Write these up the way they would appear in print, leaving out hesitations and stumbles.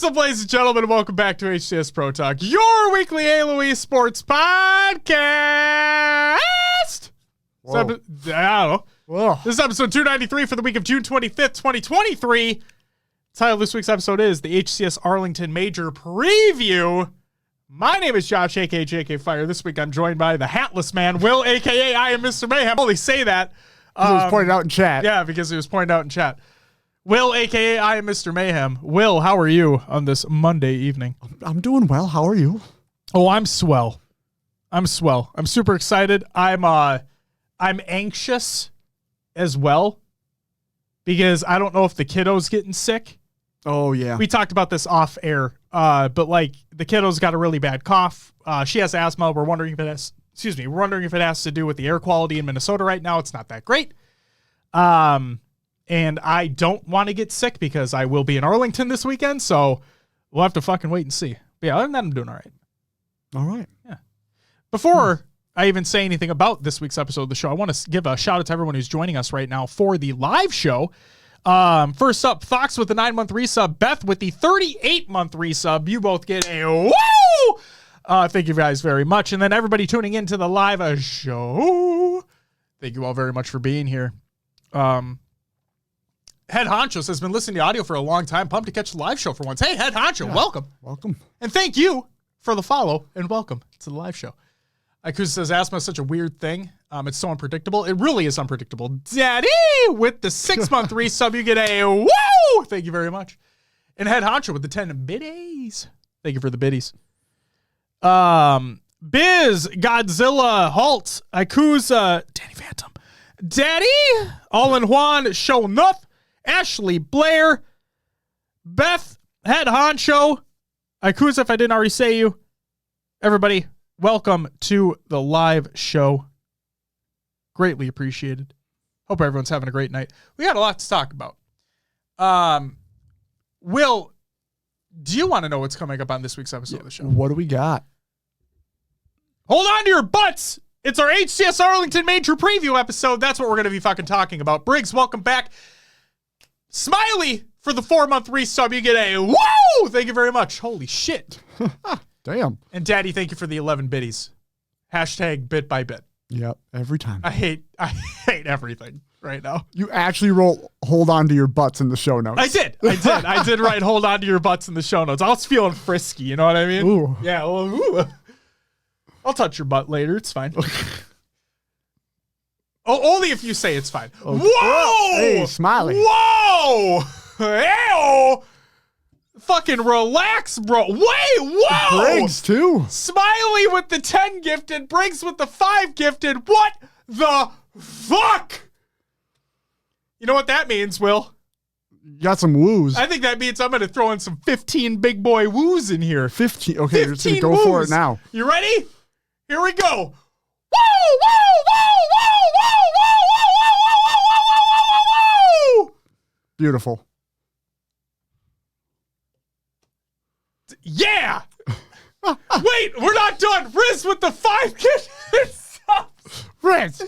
up, ladies and gentlemen, and welcome back to HCS Pro Talk, your weekly Halo Esports podcast. I don't know. Whoa. This is episode 293 for the week of June 25th, 2023. The title of this week's episode is the HCS Arlington Major Preview. My name is Josh, a.k.a. JK Fire. This week I'm joined by the hatless man, Will, a.k.a. I am Mr. Mayhem. I only say that. It was pointed out in chat. Yeah, because it was pointed out in chat. Will, a.k.a. I am Mr. Mayhem. Will, how are you on this Monday evening? I'm doing well. How are you? Oh, I'm swell. I'm super excited. I'm anxious as well because I don't know if the kiddo's getting sick. Oh, yeah. We talked about this off air, but like the kiddo's got a really bad cough. She has asthma. We're wondering if it has to do with the air quality in Minnesota right now. It's not that great. And I don't want to get sick because I will be in Arlington this weekend, so we'll have to fucking wait and see. But yeah, other than that, I'm doing all right. All right. Yeah. Before I even say anything about this week's episode of the show, I want to give a shout out to everyone who's joining us right now for the live show. First up, Fox with the 9-month resub, Beth with the 38-month resub. You both get a woo! Thank you guys very much. And then everybody tuning into the live show, thank you all very much for being here. Head Honcho has been listening to audio for a long time. Pumped to catch the live show for once. Hey, Head Honcho, welcome. Welcome. And thank you for the follow and welcome to the live show. Ikusa says asthma is such a weird thing. It's so unpredictable. It really is unpredictable. Daddy, with the 6-month resub, you get a woo! Thank you very much. And Head Honcho with the 10 biddies. Thank you for the biddies. Biz, Godzilla, Halt, Ikusa, Danny Phantom, Daddy, All in Juan, Show Nuff, Ashley Blair, Beth, Head Honcho, Ikusa, if I didn't already say you. Everybody, welcome to the live show. Greatly appreciated. Hope everyone's having a great night. We got a lot to talk about. Will, do you want to know what's coming up on this week's episode of the show? What do we got? Hold on to your butts. It's our HCS Arlington Major Preview episode. That's what we're going to be fucking talking about. Briggs, welcome back. Smiley for the 4-month resub. You get a woo! Thank you very much. Holy shit. Damn. And Daddy, thank you for the 11 biddies. Hashtag bit by bit. Yep, every time. I hate everything right now. You actually wrote hold on to your butts in the show notes. I did write hold on to your butts in the show notes. I was feeling frisky, you know what I mean? Ooh. Yeah, well, ooh. I'll touch your butt later. It's fine. Oh, only if you say it's fine. Okay. Whoa! Hey, Smiley. Whoa! Ew! Fucking relax, bro. Wait, whoa! Briggs, too. Smiley with the 10 gifted. Briggs with the 5 gifted. What the fuck? You know what that means, Will? You got some woos. I think that means I'm going to throw in some 15 big boy woos in here. 15. Okay, 15 you're just going to go for it now. You ready? Here we go. Woo! Woo! Woo! Woo! Woo! Woo! Woo! Woo! Woo! Woo! Woo! Beautiful. Yeah! Wait, we're not done. Riz with the 5 gifted. Riz! Woo! Woo!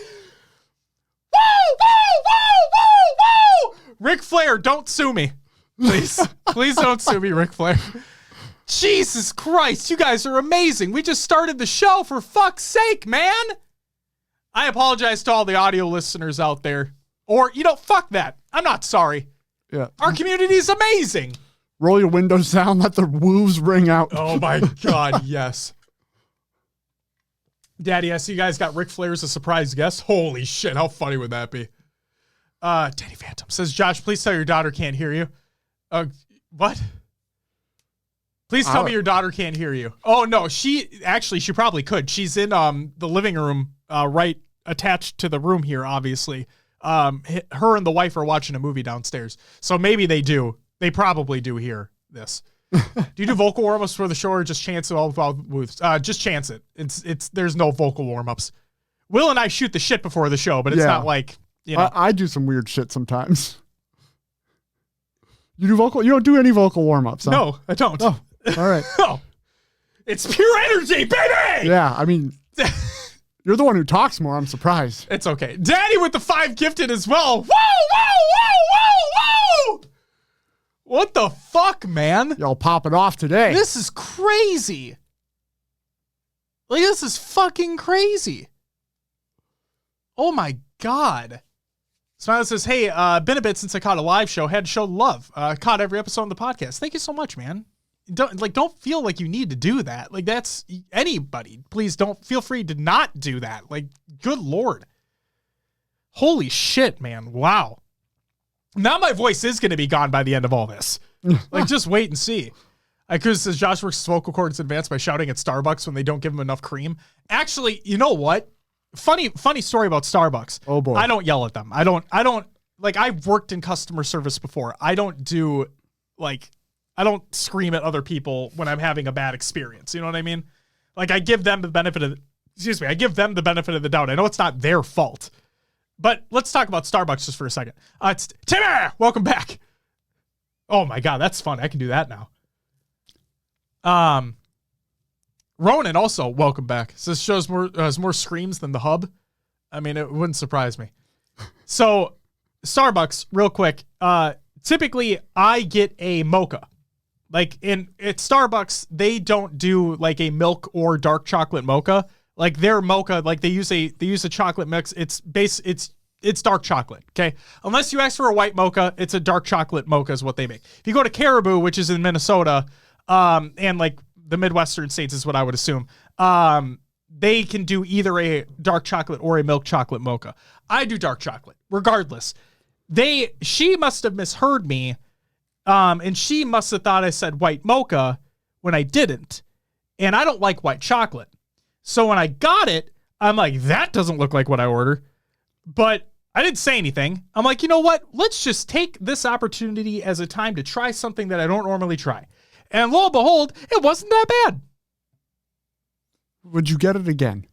Woo! Woo! Woo! Ric Flair, don't sue me. Please. Please don't sue me, Ric Flair. Jesus Christ, you guys are amazing. We just started the show, for fuck's sake, man. I apologize to all the audio listeners out there. Or, fuck that. I'm not sorry. Yeah. Our community is amazing. Roll your windows down, let the woos ring out. Oh my God, yes. Daddy, I see you guys got Ric Flair as a surprise guest. Holy shit, how funny would that be? Danny Phantom says, Josh, please tell your daughter can't hear you. What? Please tell me your daughter can't hear you. Oh, no, she probably could. She's in the living room right attached to the room here, obviously. Her and the wife are watching a movie downstairs. So maybe they do. They probably do hear this. Do you do vocal warm-ups for the show or just chance it all without moves? Just chance it. There's no vocal warm-ups. Will and I shoot the shit before the show, but it's not like, I do some weird shit sometimes. You don't do any vocal warm-ups, huh? No, I don't. Oh, all right. No. It's pure energy, baby! Yeah, I mean, you're the one who talks more. I'm surprised. It's okay. Daddy with the 5 gifted as well. Woo, woo, woo, woo, woo! What the fuck, man? Y'all popping off today. This is crazy. Like, this is fucking crazy. Oh my God. Smiley says, hey, been a bit since I caught a live show. Had to show love. Caught every episode on the podcast. Thank you so much, man. Don't feel like you need to do that. Like, that's anybody. Please don't feel free to not do that. Like, good Lord. Holy shit, man. Wow. Now my voice is going to be gone by the end of all this. Like, just wait and see. Because says Josh works his vocal cords in advance by shouting at Starbucks when they don't give him enough cream. Actually, you know what? Funny story about Starbucks. Oh boy. I don't yell at them. I don't like, I've worked in customer service before. I don't scream at other people when I'm having a bad experience. You know what I mean? Like, I give them the benefit of the doubt. I know it's not their fault. But let's talk about Starbucks just for a second. It's Timmy! Welcome back. Oh my God, that's fun. I can do that now. Ronan also, welcome back. Says shows has more screams than the hub. I mean, it wouldn't surprise me. So, Starbucks, real quick. Typically, I get a mocha. Like, at Starbucks, they don't do like a milk or dark chocolate mocha. Like, their mocha, like they use a chocolate mix. It's dark chocolate. Okay, unless you ask for a white mocha, it's a dark chocolate mocha is what they make. If you go to Caribou, which is in Minnesota, and like the Midwestern states is what I would assume, they can do either a dark chocolate or a milk chocolate mocha. I do dark chocolate, regardless. She must have misheard me, and she must have thought I said white mocha when I didn't, and I don't like white chocolate. So when I got it, I'm like, that doesn't look like what I ordered. But I didn't say anything. I'm like, you know what? Let's just take this opportunity as a time to try something that I don't normally try. And lo and behold, it wasn't that bad. Would you get it again?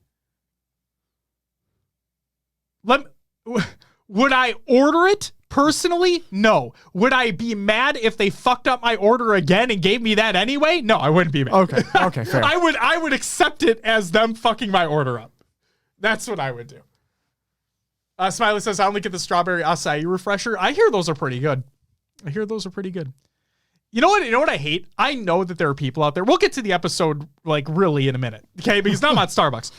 Would I order it personally? No. Would I be mad if they fucked up my order again and gave me that anyway? No, I wouldn't be mad. Okay, fair. I would accept it as them fucking my order up. That's what I would do. Smiley says, I only get the strawberry acai refresher. I hear those are pretty good. You know what I hate? I know that there are people out there. We'll get to the episode like really in a minute. Okay, because now I'm at Starbucks.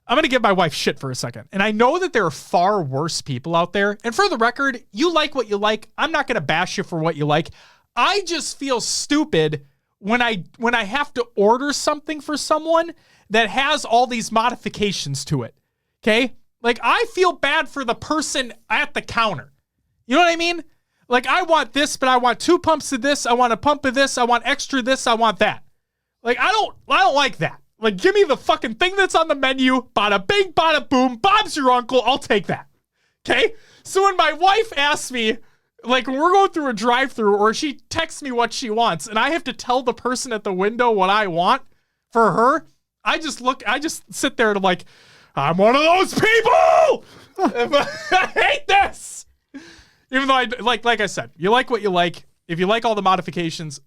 I'm going to give my wife shit for a second. And I know that there are far worse people out there. And for the record, you like what you like. I'm not going to bash you for what you like. I just feel stupid when I have to order something for someone that has all these modifications to it. Okay? Like, I feel bad for the person at the counter. You know what I mean? Like, I want this, but I want 2 pumps of this. I want a pump of this. I want extra this. I want that. Like, I don't like that. Like, give me the fucking thing that's on the menu. Bada bing, bada boom. Bob's your uncle. I'll take that. Okay? So when my wife asks me, like, when we're going through a drive-thru, or she texts me what she wants, and I have to tell the person at the window what I want for her, I just sit there and I'm like, I'm one of those people! I hate this! Even though like I said, you like what you like. If you like all the modifications,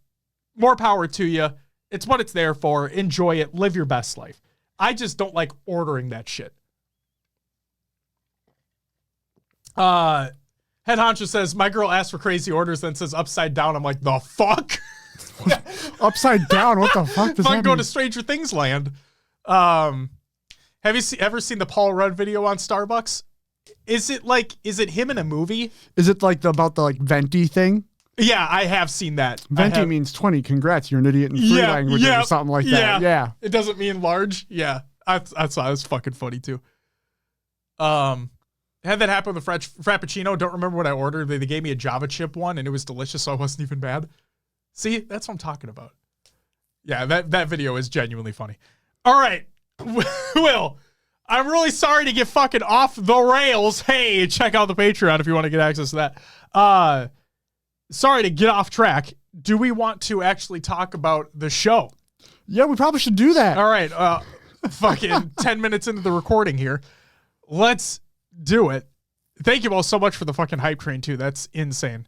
more power to you. It's what it's there for. Enjoy it. Live your best life. I just don't like ordering that shit. Head Honcho says, my girl asked for crazy orders, then says upside down. I'm like, the fuck? Upside down? What the fuck does that mean? Go to Stranger Things land. Have you ever seen the Paul Rudd video on Starbucks? Is it him in a movie? Is it like about the venti thing? Yeah, I have seen that. Venti means 20. Congrats, you're an idiot in 3 languages or something like that. Yeah. It doesn't mean large. Yeah. I saw it. Was fucking funny too. Had that happen with the Frappuccino. Don't remember what I ordered. They gave me a Java chip one and it was delicious, so it wasn't even bad. See, that's what I'm talking about. Yeah, that video is genuinely funny. All right. Will, I'm really sorry to get fucking off the rails. Hey, check out the Patreon if you want to get access to that. Sorry to get off track. Do we want to actually talk about the show? Yeah, we probably should do that. All right. Fucking 10 minutes into the recording here. Let's do it. Thank you all so much for the fucking hype train too. That's insane.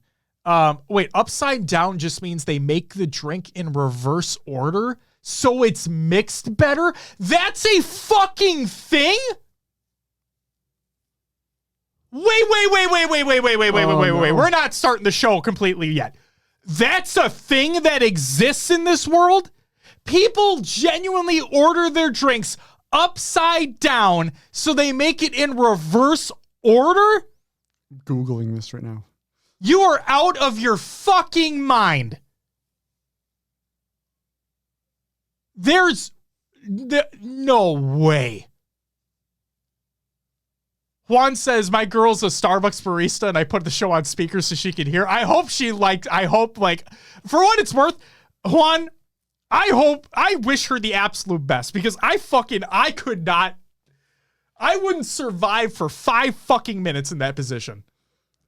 Wait, upside down just means they make the drink in reverse order, so it's mixed better? That's a fucking thing? Wait. We're not starting the show completely yet. That's a thing that exists in this world? People genuinely order their drinks upside down so they make it in reverse order? Googling this right now. You are out of your fucking mind. There's no way. Juan says, my girl's a Starbucks barista and I put the show on speaker so she can hear. For what it's worth, Juan, I wish her the absolute best because I wouldn't survive for 5 fucking minutes in that position.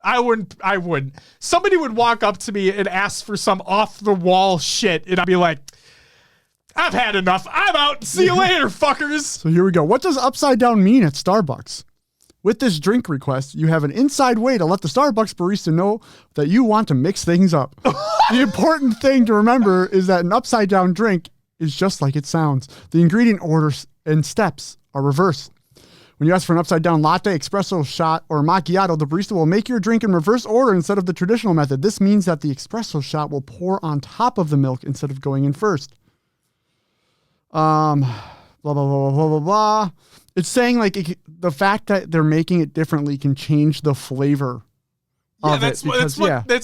I wouldn't. Somebody would walk up to me and ask for some off the wall shit and I'd be like, I've had enough. I'm out. See you later, fuckers. So here we go. What does upside down mean at Starbucks? With this drink request, you have an inside way to let the Starbucks barista know that you want to mix things up. The important thing to remember is that an upside down drink is just like it sounds. The ingredient orders and steps are reversed. When you ask for an upside down latte, espresso shot, or macchiato, the barista will make your drink in reverse order instead of the traditional method. This means that the espresso shot will pour on top of the milk instead of going in first. Blah, blah, blah, blah, blah, blah. It's saying like the fact that they're making it differently can change the flavor of it. That's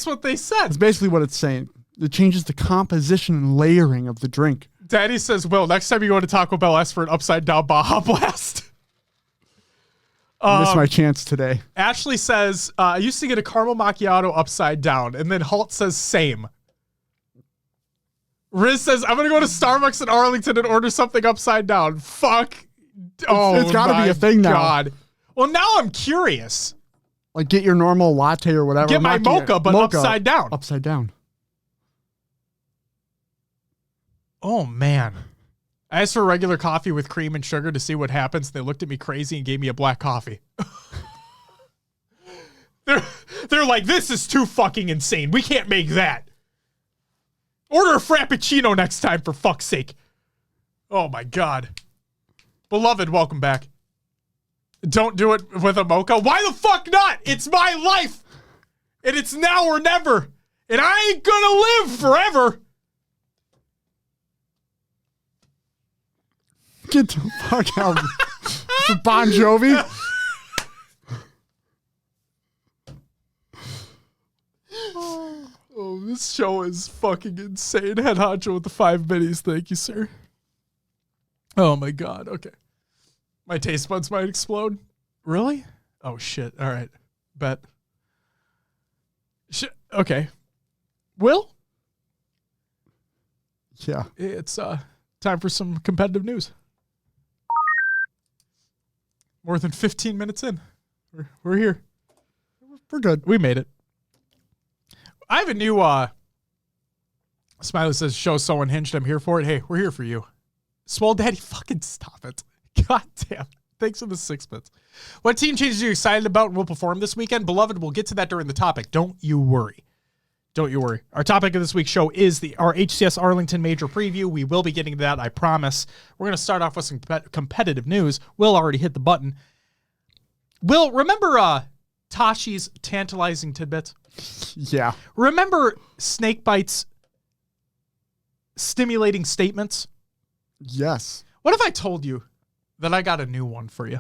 what they said. That's basically what it's saying. It changes the composition and layering of the drink. Daddy says, Will, next time you go to Taco Bell, ask for an upside down Baja Blast. I missed my chance today. Ashley says, I used to get a caramel macchiato upside down. And then Halt says, same. Riz says, I'm going to go to Starbucks in Arlington and order something upside down. Fuck. Oh, it's got to be a thing now. God. Well, now I'm curious. Like get your normal latte or whatever. Get my mocha, but upside down. Upside down. Oh, man. I asked for a regular coffee with cream and sugar to see what happens. They looked at me crazy and gave me a black coffee. They're like, this is too fucking insane. We can't make that. Order a Frappuccino next time, for fuck's sake. Oh, my God. Beloved, welcome back. Don't do it with a mocha. Why the fuck not? It's my life. And it's now or never. And I ain't gonna live forever. Get the fuck out. Mr. Bon Jovi. Oh, this show is fucking insane. Head honcho with the 5 minis. Thank you, sir. Oh, my God. Okay. My taste buds might explode. Really? Oh, shit. All right. Bet. Okay. Will? Yeah. It's time for some competitive news. More than 15 minutes in. We're here. We're good. We made it. I have a new Smiley says, show so unhinged. I'm here for it. Hey, we're here for you. Swole Daddy, fucking stop it. God damn. Thanks for the 6 bits. What team changes are you excited about and will perform this weekend? Beloved, we'll get to that during the topic. Don't you worry. Don't you worry. Our topic of this week's show is our HCS Arlington Major Preview. We will be getting to that, I promise. We're going to start off with some competitive news. Will already hit the button. Will, remember Tashi's tantalizing tidbits? Yeah. Remember Snakebite's stimulating statements? Yes. What if I told you that I got a new one for you?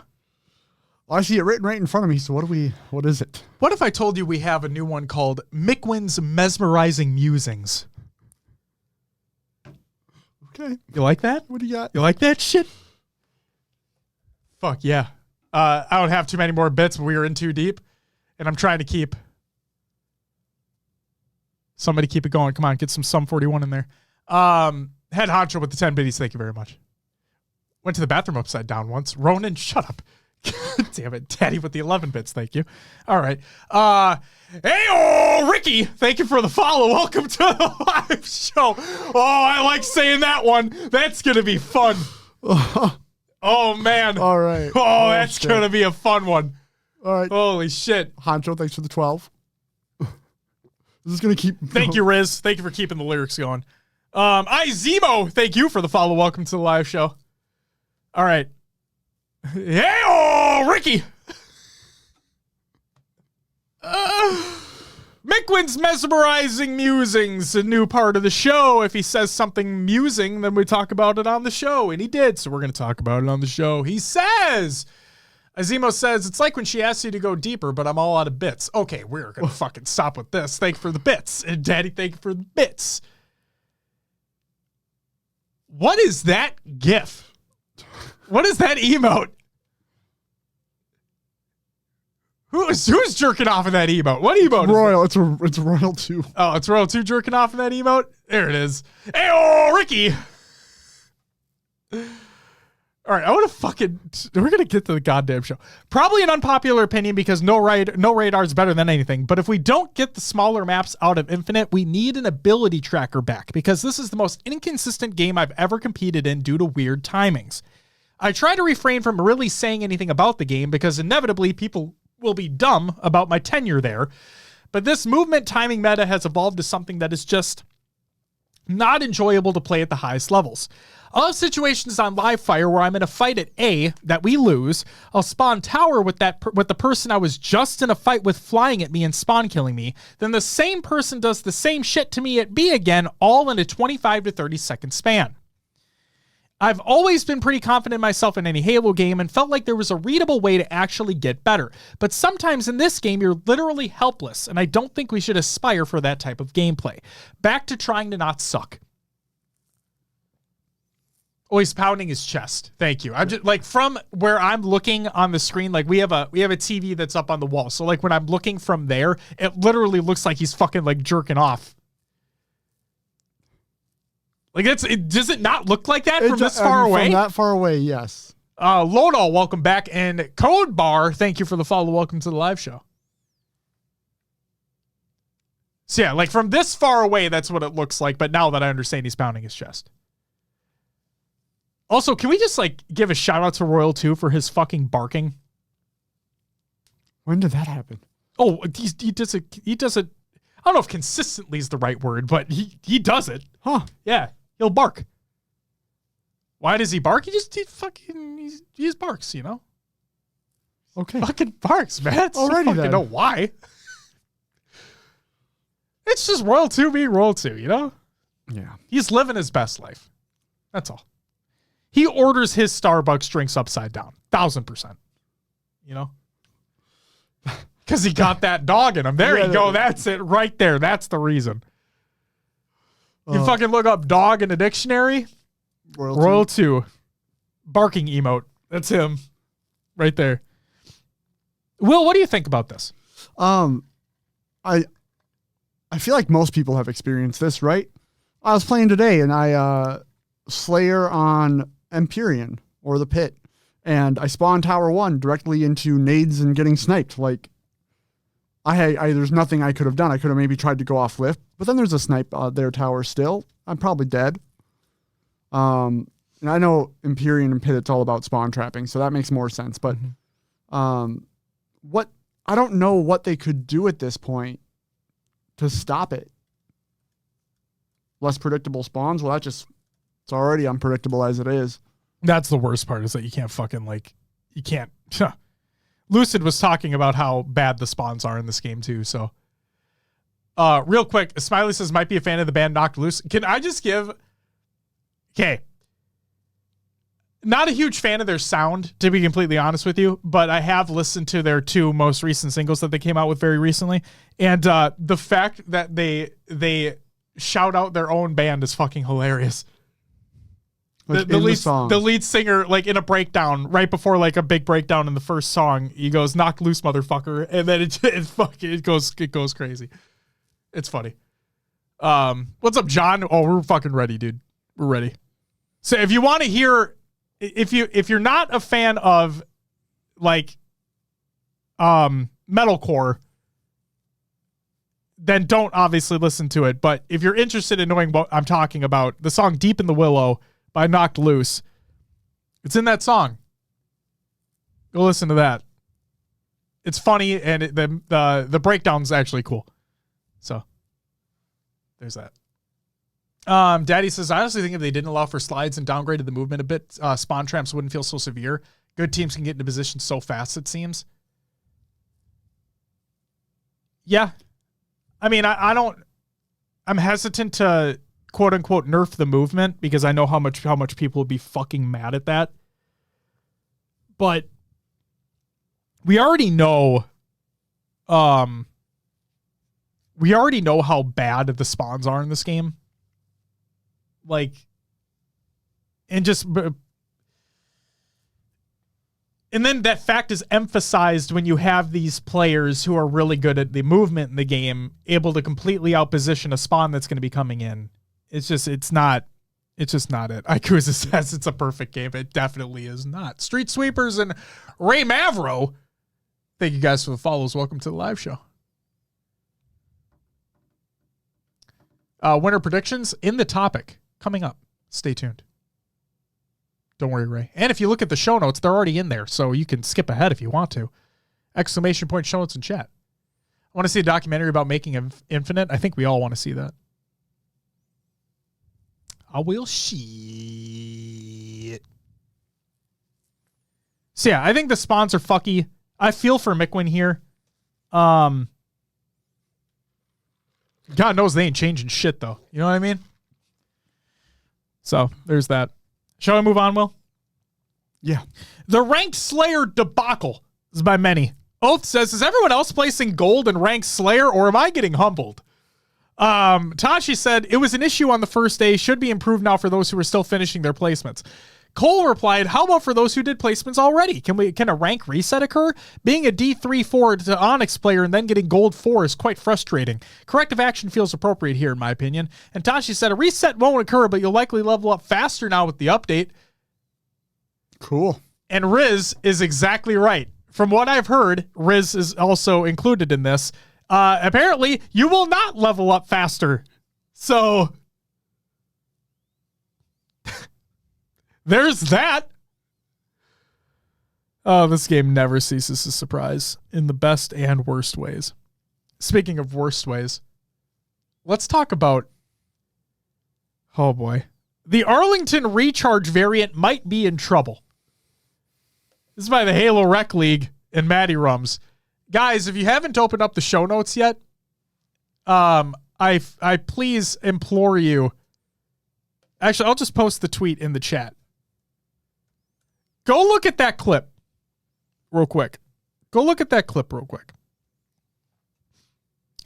Well, I see it written right in front of me, so what is it? What if I told you we have a new one called Mickwin's Mesmerizing Musings? Okay. You like that? What do you got? You like that shit? Fuck yeah. I don't have too many more bits, but we are in too deep, and I'm trying to keep... Somebody keep it going. Come on, get some 41 in there. Head honcho with the 10 biddies. Thank you very much. Went to the bathroom upside down once. Ronan, shut up. Damn it. Daddy with the 11 bits. Thank you. All right. Hey, Ricky. Thank you for the follow. Welcome to the live show. Oh, I like saying that one. That's going to be fun. Oh, man. All right. Oh, that's going to be a fun one. All right. Holy shit. Honcho, thanks for the 12. This is going to keep... Thank you, Riz. Thank you for keeping the lyrics going. Zemo, thank you for the follow. Welcome to the live show. All right. Hey, Ricky. Liquid's mesmerizing musings, a new part of the show. If he says something musing, then we talk about it on the show. And he did, so we're going to talk about it on the show. He says, Azimo says, it's like when she asks you to go deeper, but I'm all out of bits. Okay, we're going to fucking stop with this. Thank you for the bits. And Daddy, thank you for the bits. What is that gif? What is that emote? Who's jerking off in that emote? What emote? Royal. It's Royal 2. Oh, it's Royal 2 jerking off in that emote? There it is. Hey, oh, Ricky. All right, we're going to get to the goddamn show. Probably an unpopular opinion because no radar is better than anything. But if we don't get the smaller maps out of Infinite, we need an ability tracker back because this is the most inconsistent game I've ever competed in due to weird timings. I try to refrain from really saying anything about the game because inevitably people will be dumb about my tenure there. But this movement timing meta has evolved to something that is just not enjoyable to play at the highest levels. I'll have situations on live fire where I'm in a fight at A that we lose. I'll spawn tower with the person I was just in a fight with flying at me and spawn killing me. Then the same person does the same shit to me at B again, all in a 25 to 30 second span. I've always been pretty confident in myself in any Halo game and felt like there was a readable way to actually get better. But sometimes in this game, you're literally helpless, and I don't think we should aspire for that type of gameplay. Back to trying to not suck. Oh, he's pounding his chest. Thank you. I'm just like from where I'm looking on the screen, like we have a TV that's up on the wall. So like when I'm looking from there, it literally looks like he's fucking like jerking off. Like does it not look like that from this far away? From that far away, yes. Lodal, welcome back. And Code Bar, thank you for the follow. Welcome to the live show. So yeah, like from this far away, that's what it looks like. But now that I understand, he's pounding his chest. Also, can we just like give a shout out to Royal 2 for his fucking barking? When did that happen? Oh, he does it. I don't know if consistently is the right word, but he does it. Huh. Yeah. He'll bark. Why does he bark? He just barks, you know? Okay. Fucking barks, man. It's Alrighty then. I know why. It's just Royal 2 being Royal 2, you know? Yeah. He's living his best life. That's all. He orders his Starbucks drinks upside down. 1,000%. You know? Because he got that dog in him. There you go. That's it right there. That's the reason. You fucking look up dog in a dictionary. Royal 2. Barking emote. That's him. Right there. Will, what do you think about this? I feel like most people have experienced this, right? I was playing today and I Slayer on Empyrean or the Pit, and I spawned Tower 1 directly into nades and getting sniped. Like there's nothing I could have done. I could have maybe tried to go off lift, but then there's a snipe there tower still. I'm probably dead. And I know Empyrean and Pit, it's all about spawn trapping, so that makes more sense. But I don't know what they could do at this point to stop it. Less predictable spawns? Well, it's already unpredictable as it is. That's the worst part, is that you can't fucking you can't. Lucid was talking about how bad the spawns are in this game too. So, real quick, Smiley says might be a fan of the band Knocked Loose. Can I just give? Okay, not a huge fan of their sound, to be completely honest with you, but I have listened to their 2 most recent singles that they came out with very recently, and the fact that they shout out their own band is fucking hilarious. The lead singer, like in a breakdown right before like a big breakdown in the first song, he goes "knock loose, motherfucker," and then it goes crazy. It's funny. What's up, John? Oh, we're fucking ready, dude. We're ready. So if you want to hear, if you're not a fan of like metalcore, then don't obviously listen to it. But if you're interested in knowing what I'm talking about, the song "Deep in the Willow" by Knocked Loose, it's in that song. Go listen to that. It's funny, and the breakdown's actually cool. So there's that. Daddy says, I honestly think if they didn't allow for slides and downgraded the movement a bit, spawn traps wouldn't feel so severe. Good teams can get into position so fast, it seems. Yeah. I mean, I'm hesitant to quote unquote nerf the movement because I know how much people would be fucking mad at that. But we already know how bad the spawns are in this game. Like, and then that fact is emphasized when you have these players who are really good at the movement in the game, able to completely outposition a spawn that's going to be coming in. It's just not it. Ikuza says it's a perfect game. It definitely is not. Street Sweepers and Ray Mavro, thank you guys for the follows. Welcome to the live show. Winter predictions in the topic coming up. Stay tuned. Don't worry, Ray. And if you look at the show notes, they're already in there, so you can skip ahead if you want to. Exclamation point show notes in chat. I want to see a documentary about making Infinite. I think we all want to see that. I will see it. So yeah, I think the spawns are fucky. I feel for Mickwin here. God knows they ain't changing shit though. You know what I mean? So there's that. Shall I move on, Will? Yeah. The Ranked Slayer debacle is by many. Oath says, is everyone else placing gold in Ranked Slayer or am I getting humbled? Tashi said, it was an issue on the first day, should be improved now for those who are still finishing their placements. Cole replied, how about for those who did placements already? Can a rank reset occur? Being a D3-4 to Onyx player and then getting gold 4 is quite frustrating. Corrective action feels appropriate here, in my opinion. And Tashi said, a reset won't occur, but you'll likely level up faster now with the update. Cool. And Riz is exactly right. From what I've heard, Riz is also included in this. Apparently, you will not level up faster. So there's that. Oh, this game never ceases to surprise in the best and worst ways. Speaking of worst ways, let's talk about, oh boy, the Arlington Recharge variant might be in trouble. This is by the Halo Rec League and Matty Rums. Guys, if you haven't opened up the show notes yet, I please implore you. Actually, I'll just post the tweet in the chat. Go look at that clip real quick.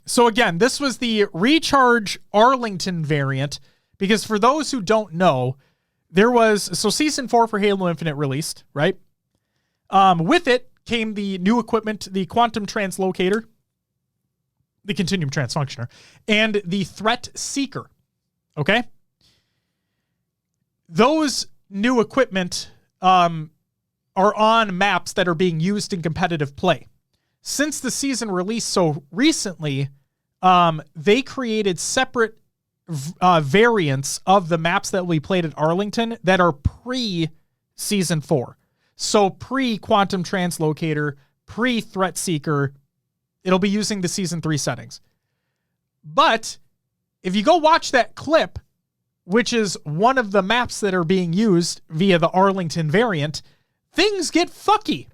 So again, this was the Recharge Arlington variant, because for those who don't know, Season 4 for Halo Infinite released, right? With it came the new equipment, the Quantum Translocator, the Continuum Transfunctioner, and the Threat Seeker. Okay? Those new equipment are on maps that are being used in competitive play. Since the season released so recently, they created separate variants of the maps that we played at Arlington that are pre-Season 4. So pre-Quantum Translocator, pre-Threat Seeker, it'll be using the Season 3 settings. But if you go watch that clip, which is one of the maps that are being used via the Arlington variant, things get fucky.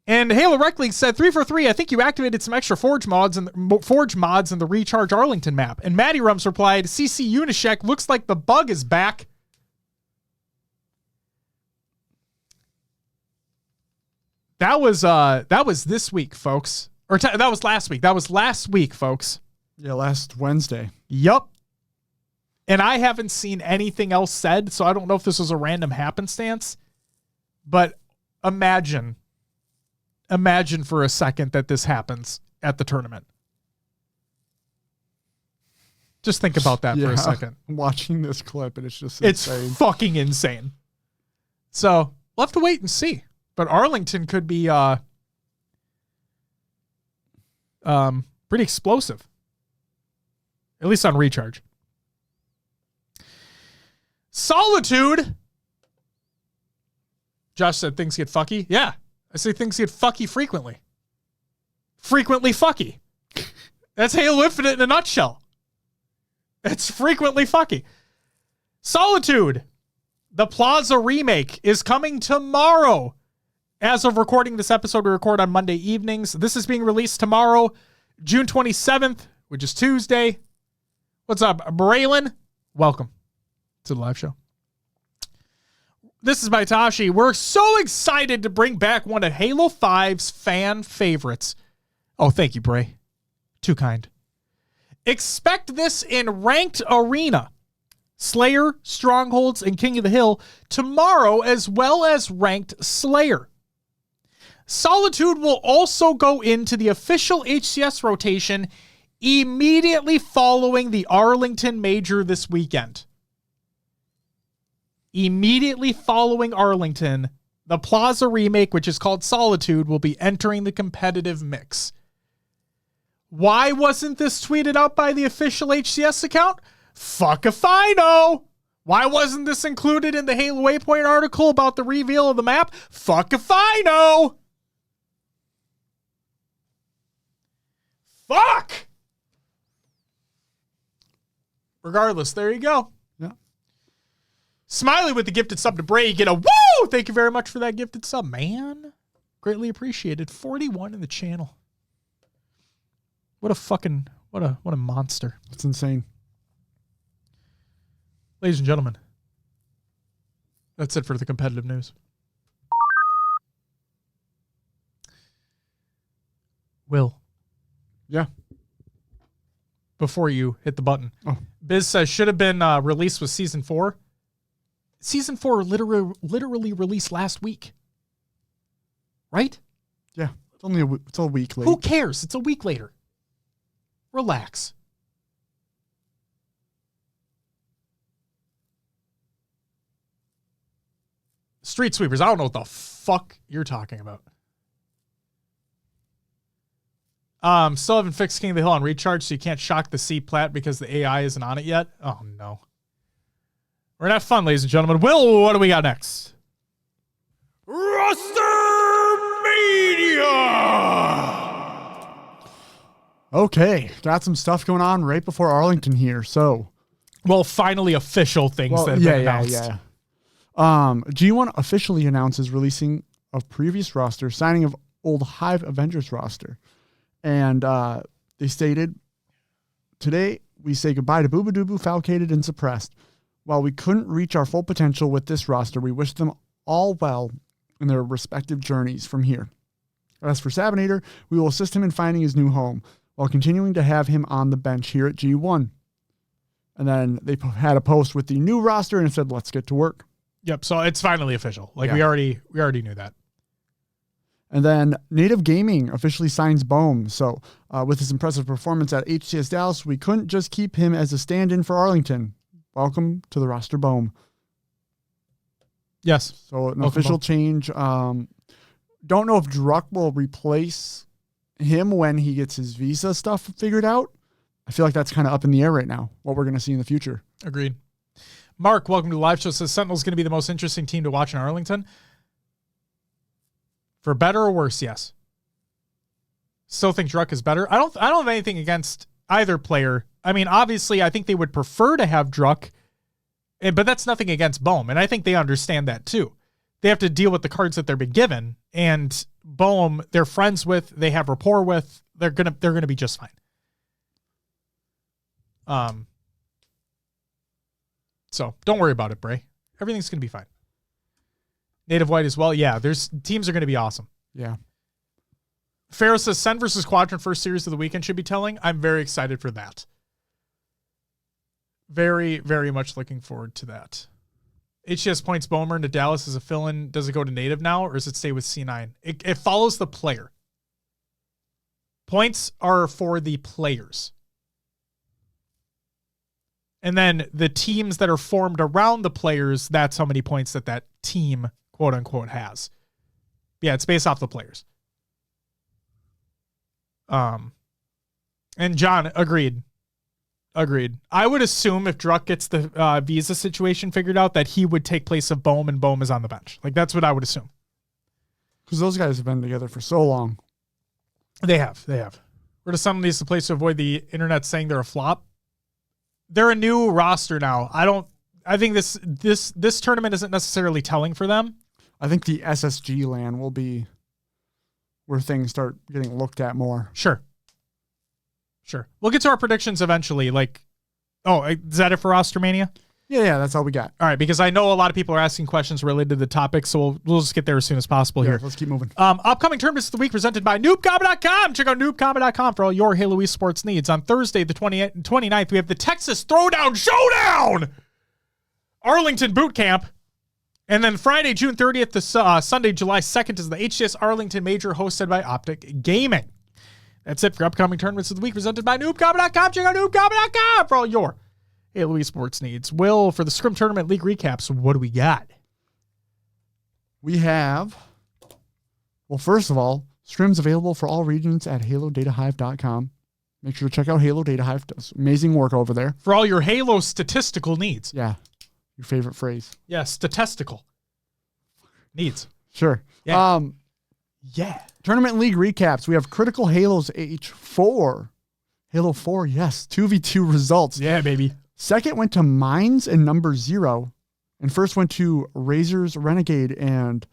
And Halo Rec League said, 343, I think you activated some extra Forge mods in the Recharge Arlington map. And Matty Rums replied, CC Unishek, looks like the bug is back. That was this week, folks. That was last week. That was last week, folks. Yeah, last Wednesday. Yup. And I haven't seen anything else said, so I don't know if this was a random happenstance. But imagine for a second that this happens at the tournament. Just think about that for a second. I'm watching this clip and it's just insane. It's fucking insane. So we'll have to wait and see. But Arlington could be pretty explosive. At least on Recharge. Solitude. Josh said things get fucky. Yeah. I say things get fucky frequently. Frequently fucky. That's Halo Infinite in a nutshell. It's frequently fucky. Solitude. The Plaza remake is coming tomorrow. As of recording this episode, we record on Monday evenings. This is being released tomorrow. June 27th, which is Tuesday. What's up, Braylon? Welcome to the live show. This is Maitashi. We're so excited to bring back one of Halo 5's fan favorites. Oh, thank you, Bray. Too kind. Expect this in Ranked Arena. Slayer, Strongholds, and King of the Hill tomorrow, as well as Ranked Slayer. Solitude will also go into the official HCS rotation immediately following the Arlington Major this weekend. Immediately following Arlington, the Plaza remake, which is called Solitude, will be entering the competitive mix. Why wasn't this tweeted out by the official HCS account? Fuck if I know. Why wasn't this included in the Halo Waypoint article about the reveal of the map? Fuck if I know. Fuck! Regardless, there you go. Yeah. Smiley with the gifted sub to Bray. You get a woo! Thank you very much for that gifted sub, man. Greatly appreciated. 41 in the channel. What a monster. It's insane. Ladies and gentlemen, that's it for the competitive news. Will. Yeah. Before you hit the button. Oh. Biz says, should have been released with Season 4. Season 4 literally released last week. Right? Yeah. It's a week late. Who cares? It's a week later. Relax. Street Sweepers, I don't know what the fuck you're talking about. Still haven't fixed King of the Hill on recharge, so you can't shock the C plat because the AI isn't on it yet. Oh no. We're gonna have fun, ladies and gentlemen. Will, what do we got next? Rostermania! Okay, got some stuff going on right before Arlington here. So, well, finally official things that have been announced. G1 officially announces releasing of previous roster, signing of old Hive Avengers roster. And they stated, today we say goodbye to Boobadooboo, Falcated, and Suppressed. While we couldn't reach our full potential with this roster, we wish them all well in their respective journeys from here. As for Sabinator, we will assist him in finding his new home, while continuing to have him on the bench here at G1. And then they had a post with the new roster and it said, let's get to work. Yep, so it's finally official. Like, we already knew that. And then Native Gaming officially signs Bohm. So with his impressive performance at HCS Dallas, we couldn't just keep him as a stand-in for Arlington. Welcome to the roster, Bohm. Yes. So an official change. Don't know if Druck will replace him when he gets his visa stuff figured out. I feel like that's kind of up in the air right now, what we're going to see in the future. Agreed. Mark, welcome to the live show. Says Sentinel's going to be the most interesting team to watch in Arlington. For better or worse, yes. Still think Druck is better. I don't have anything against either player. I mean, obviously, I think they would prefer to have Druck, but that's nothing against Bohm, and I think they understand that too. They have to deal with the cards that they've been given, and Bohm, they're friends with, they have rapport with. They're gonna be just fine. So don't worry about it, Bray. Everything's gonna be fine. Native White as well. Yeah, teams are going to be awesome. Yeah. Pharaoh says Sen versus Quadrant first series of the weekend should be telling. I'm very excited for that. Very, very much looking forward to that. HCS points Bomer into Dallas as a fill-in. Does it go to Native now, or does it stay with C9? It follows the player. Points are for the players. And then the teams that are formed around the players, that's how many points that team, quote unquote, has. Yeah, it's based off the players. And John, agreed. I would assume if Druck gets the visa situation figured out that he would take place of Bohm and Bohm is on the bench. Like, that's what I would assume. Because those guys have been together for so long. They have. We're to some needs the place to avoid the internet saying they're a flop. They're a new roster now. I think this tournament isn't necessarily telling for them. I think the SSG LAN will be where things start getting looked at more. Sure. Sure. We'll get to our predictions eventually. Like, is that it for Rostermania? Yeah, that's all we got. All right, because I know a lot of people are asking questions related to the topic, so we'll just get there as soon as possible here. Let's keep moving. Upcoming tournaments of the week presented by noobcombat.com. Check out noobcombat.com for all your Halo esports needs. On Thursday, the 29th, we have the Texas Throwdown Showdown! Arlington Boot Camp. And then Friday, June 30th to Sunday, July 2nd is the HCS Arlington Major hosted by Optic Gaming. That's it for upcoming tournaments of the week presented by noobcombat.com. Check out noobcombat.com for all your Halo esports needs. Will, for the Scrim Tournament League recaps, what do we got? We have, well, first of all, Scrim's available for all regions at halodatahive.com. Make sure to check out Halo Data Hive. Does amazing work over there. For all your Halo statistical needs. Yeah. Your favorite phrase. Yeah, statistical needs. Sure. Yeah. Yeah. Tournament League recaps. We have Critical Halos H4. Halo 4, yes. 2v2 results. Yeah, baby. Second went to Mines and Number 0. And first went to Razor's Renegade and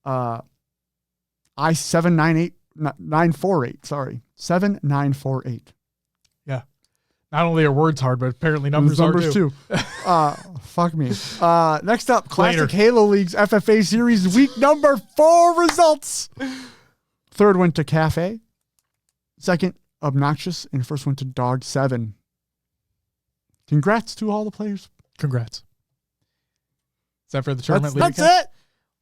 I798948. Sorry. 7948. Yeah. Not only are words hard, but apparently numbers are too. Fuck me. Next up, Classic Halo League's FFA Series week number 4 results. Third went to Cafe. Second, Obnoxious. And first went to Dog 7. Congrats to all the players. Congrats. Is that for the tournament league? That's it.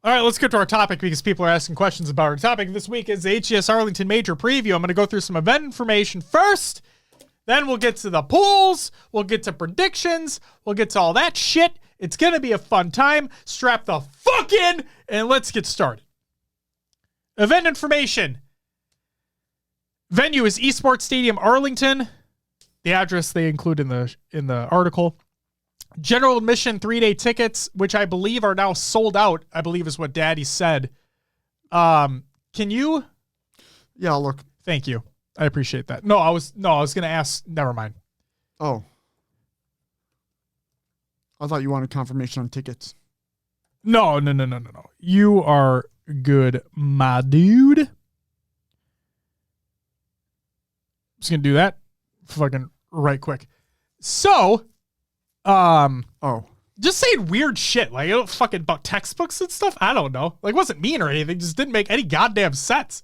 All right, let's get to our topic because people are asking questions about our topic. This week is the HCS Arlington Major Preview. I'm going to go through some event information first. Then we'll get to the pools. We'll get to predictions. We'll get to all that shit. It's going to be a fun time. Strap the fuck in and let's get started. Event information. Venue is Esports Stadium Arlington. The address they include in the article. General admission 3-day tickets, which I believe are now sold out, I believe is what Daddy said. Can you? Yeah, I'll look. Thank you. I appreciate that. I was going to ask. Never mind. Oh. I thought you wanted confirmation on tickets. No. You are good, my dude. Just going to do that fucking right quick. So, just saying weird shit. Like, fucking about textbooks and stuff. I don't know. Like, it wasn't mean or anything. Just didn't make any goddamn sense.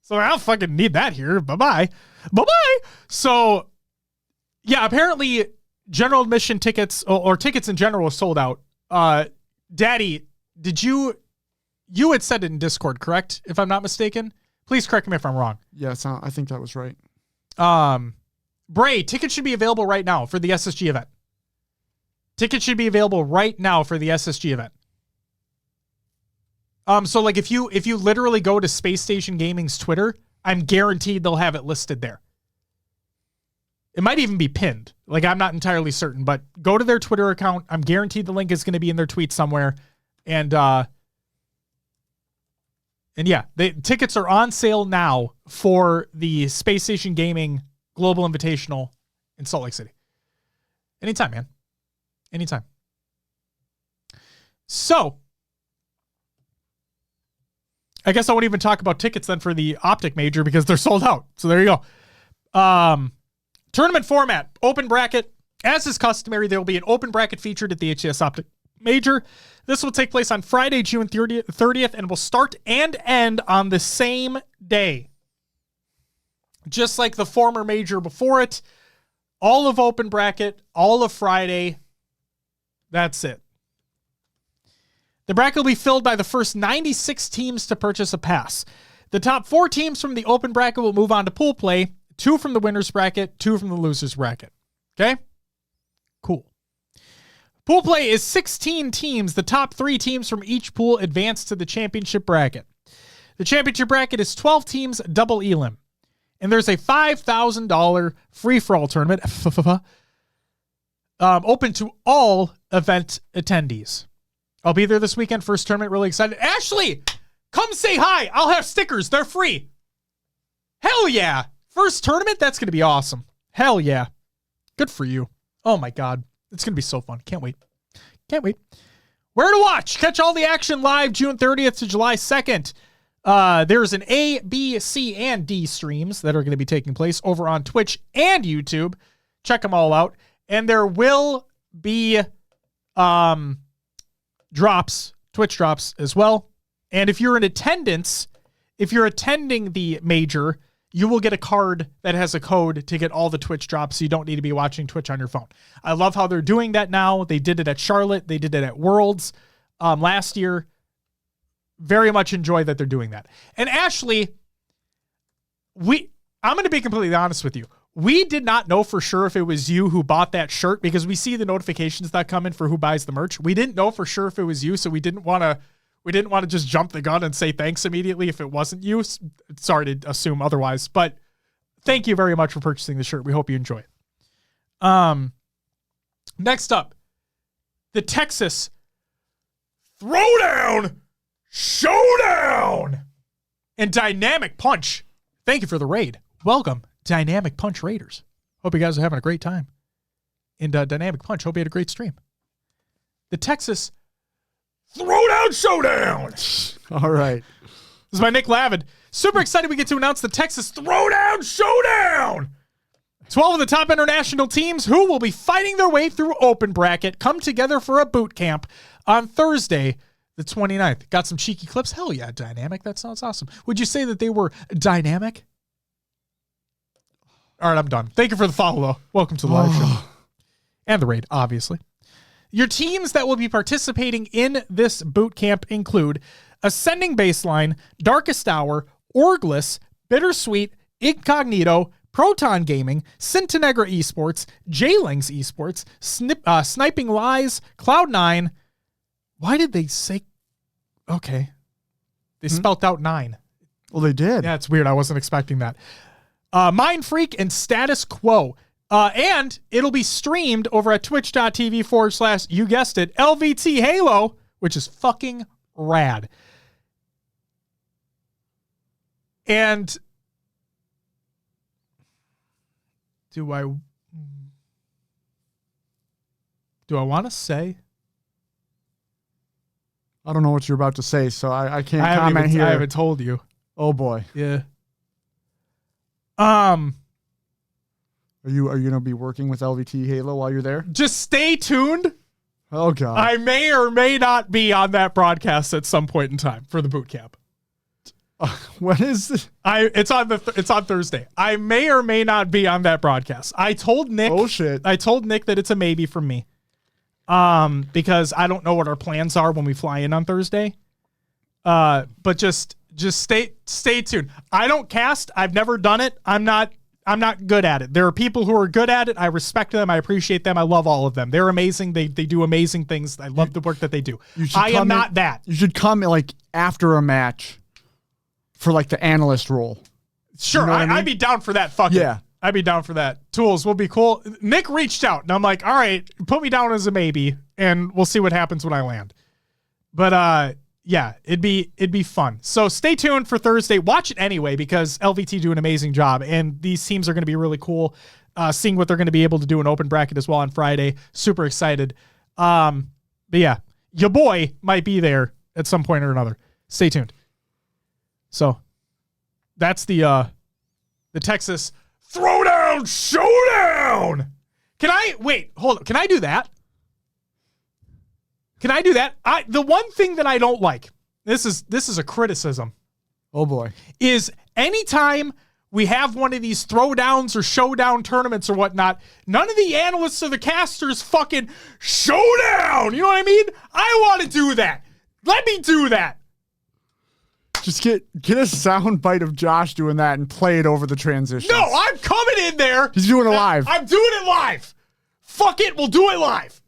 So I don't fucking need that here. Bye-bye. Bye-bye. So, yeah, apparently general admission tickets or tickets in general was sold out. Daddy, did you had said it in Discord, correct? If I'm not mistaken. Please correct me if I'm wrong. Yeah, I think that was right. Bray, tickets should be available right now for the SSG event. Tickets should be available right now for the SSG event. So like if you literally go to Space Station Gaming's Twitter, I'm guaranteed they'll have it listed there. It might even be pinned. Like I'm not entirely certain, but go to their Twitter account. I'm guaranteed the link is going to be in their tweet somewhere. And yeah, the tickets are on sale now for the Space Station Gaming Global Invitational in Salt Lake City. Anytime, man. Anytime. So, I guess I won't even talk about tickets then for the Optic Major because they're sold out. So there you go. Tournament format, open bracket. As is customary, there will be an open bracket featured at the HCS Optic Major. This will take place on Friday, June 30th, and will start and end on the same day. Just like the former major before it. All of open bracket, all of Friday. That's it. The bracket will be filled by the first 96 teams to purchase a pass. The top 4 teams from the open bracket will move on to pool play. 2 from the winner's bracket, 2 from the loser's bracket. Okay? Cool. Pool play is 16 teams. The top 3 teams from each pool advance to the championship bracket. The championship bracket is 12 teams, double elim. And there's a $5,000 free-for-all tournament open to all event attendees. I'll be there this weekend. First tournament, really excited. Ashley, come say hi. I'll have stickers. They're free. Hell yeah. First tournament? That's going to be awesome. Hell yeah. Good for you. Oh my God. It's going to be so fun. Can't wait. Can't wait. Where to watch? Catch all the action live June 30th to July 2nd. There's an A, B, C, and D streams that are going to be taking place over on Twitch and YouTube. Check them all out. And there will be Twitch drops as well. And if you're in attendance, if you're attending the major, you will get a card that has a code to get all the Twitch drops, so you don't need to be watching Twitch on your phone. I love how they're doing that now. They did it at Charlotte. They did it at Worlds last year. Very much enjoy that they're doing that. And Ashley, I'm going to be completely honest with you. We did not know for sure if it was you who bought that shirt because we see the notifications that come in for who buys the merch. We didn't know for sure if it was you, so we didn't want to just jump the gun and say thanks immediately if it wasn't you. Sorry to assume otherwise, but thank you very much for purchasing the shirt. We hope you enjoy it. Next up, the Texas Throwdown Showdown and Dynamic Punch. Thank you for the raid. Welcome, Dynamic Punch Raiders. Hope you guys are having a great time. And Dynamic Punch, hope you had a great stream. The Texas Throwdown Showdown. All right. This is by Nick Lavin. Super excited we get to announce the Texas Throwdown Showdown. 12 of the top international teams who will be fighting their way through open bracket come together for a boot camp on Thursday, the 29th. Got some cheeky clips? Hell yeah, dynamic. That sounds awesome. Would you say that they were dynamic? All right, I'm done. Thank you for the follow, though. Welcome to the live show. And the raid, obviously. Your teams that will be participating in this boot camp include Ascending Baseline, Darkest Hour, Orgless, Bittersweet, Incognito, Proton Gaming, Sintenegra Esports, J-Lings Esports, Sniping Lies, Cloud9. Why did they say... Okay. They spelt out 9. Well, they did. Yeah, it's weird. I wasn't expecting that. Mind Freak and Status Quo. And it'll be streamed over at twitch.tv/ you guessed it, LVT Halo, which is fucking rad. And do I want to say? I don't know what you're about to say, so I can't comment here. I haven't told you. Oh boy. Yeah. Are you gonna be working with LVT Halo while you're there? Just stay tuned. Oh god. I may or may not be on that broadcast at some point in time for the boot camp. When is this? It's on Thursday. I may or may not be on that broadcast. I told Nick. Oh shit. I told Nick that it's a maybe from me. Because I don't know what our plans are when we fly in on Thursday. But just stay tuned. I don't cast. I've never done it. I'm not good at it. There are people who are good at it. I respect them. I appreciate them. I love all of them. They're amazing. They do amazing things. I love the work that they do. I am not that. You should come like after a match for like the analyst role. Sure. You know I mean? I'd be down for that. Fuck yeah. it. I'd be down for that. Tools will be cool. Nick reached out and I'm like, all right, put me down as a maybe and we'll see what happens when I land. But, yeah, it'd be fun. So stay tuned for Thursday. Watch it anyway because LVT do an amazing job, and these teams are going to be really cool. Seeing what they're going to be able to do in open bracket as well on Friday. Super excited. But yeah, your boy might be there at some point or another. Stay tuned. So that's the Texas Throwdown Showdown. Hold on. Can I do that? Can I do that? The one thing that I don't like, this is a criticism. Oh boy. Is anytime we have one of these throwdowns or showdown tournaments or whatnot, none of the analysts or the casters fucking showdown. You know what I mean? I want to do that. Let me do that. Just get a sound bite of Josh doing that and play it over the transitions. No, I'm coming in there. He's doing it live. I'm doing it live. Fuck it, we'll do it live.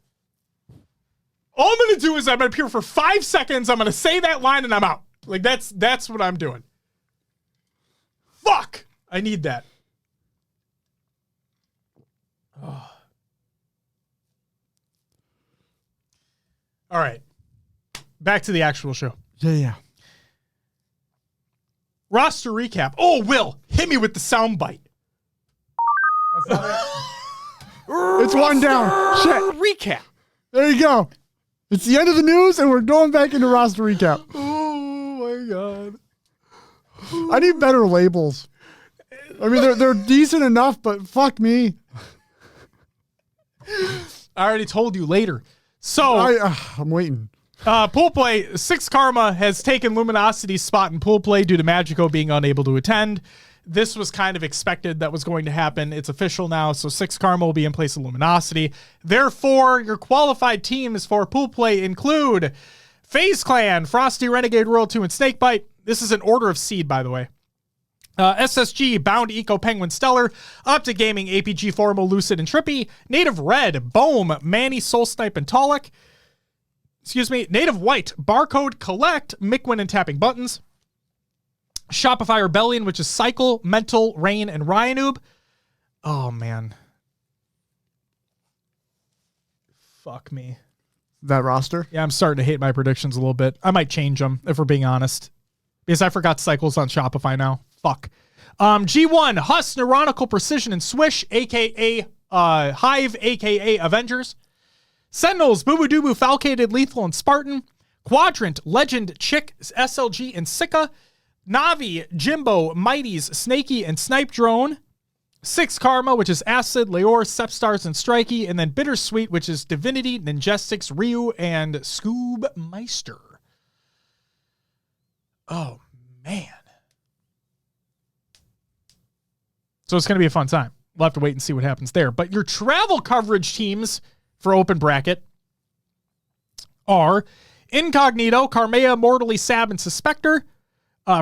All I'm going to do is I'm going to appear for 5 seconds. I'm going to say that line and I'm out. Like that's what I'm doing. Fuck. I need that. Oh. All right. Back to the actual show. Yeah. Roster recap. Oh, Will, hit me with the sound bite. It's one down. Shit. Recap. There you go. It's the end of the news, and we're going back into roster recap. Oh, my God. I need better labels. I mean, they're decent enough, but fuck me. I already told you later. So I'm waiting. Pool play. Six Karma has taken Luminosity's spot in pool play due to Magico being unable to attend. This was kind of expected that was going to happen. It's official now, so Six Karma will be in place of Luminosity. Therefore, your qualified teams for pool play include FaZe Clan, Frosty, Renegade, Royal 2, and Snakebite. This is an order of seed, by the way. SSG, Bound, Eco, Penguin, Stellar, Optic Gaming, APG, Formal, Lucid, and Trippy. Native Red, Bohm, Manny, Soul Snipe, and Tolic. Native White, Barcode, Collect, Mickwin, and Tapping Buttons. Shopify Rebellion, which is Cycle, Mental, Rain, and Ryanoob. Oh, man. Fuck me. That roster? Yeah, I'm starting to hate my predictions a little bit. I might change them, if we're being honest. Because I forgot Cycles on Shopify now. Fuck. G1, Huss, Neuronical, Precision, and Swish, a.k.a. Hive, a.k.a. Avengers. Sentinels, Boo Boo Doo Falcated, Lethal, and Spartan. Quadrant, Legend, Chick, SLG, and Sika. Navi, Jimbo, Mighties, Snaky, and Snipe Drone. Six Karma, which is Acid, Leor, Sepstars, and Strikey. And then Bittersweet, which is Divinity, Ninjestics, Ryu, and Scoob Meister. Oh, man. So it's going to be a fun time. We'll have to wait and see what happens there. But your travel coverage teams for Open Bracket are Incognito, Carmea, Mortally, Sab, and Suspector.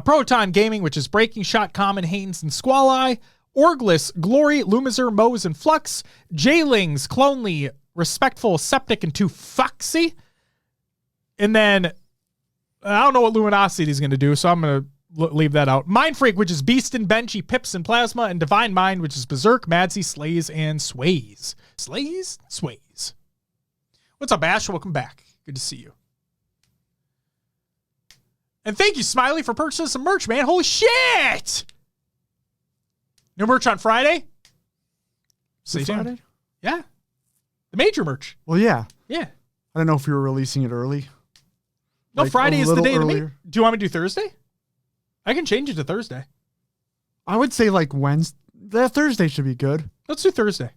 Proton Gaming, which is Breaking Shot, Common, Haynes, and Squall-Eye. Orglis, Glory, Lumizer, Mose, and Flux. Jailings, Clonely, Respectful, Septic, and 2 Foxy. And then, I don't know what Luminosity is going to do, so I'm going to leave that out. Mind Freak, which is Beastin, Benji, Pips, and Plasma. And Divine Mind, which is Berserk, Madsy, Slays, and Sways. Slays? Sways. What's up, Ash? Welcome back. Good to see you. And thank you, Smiley, for purchasing some merch, man. Holy shit! New merch on Friday? Stay tuned. Friday? Yeah. The major merch. Well, yeah. Yeah. I don't know if you were releasing it early. No, like Friday is the day of the meet. Do you want me to do Thursday? I can change it to Thursday. I would say like Wednesday. That Thursday should be good. Let's do Thursday.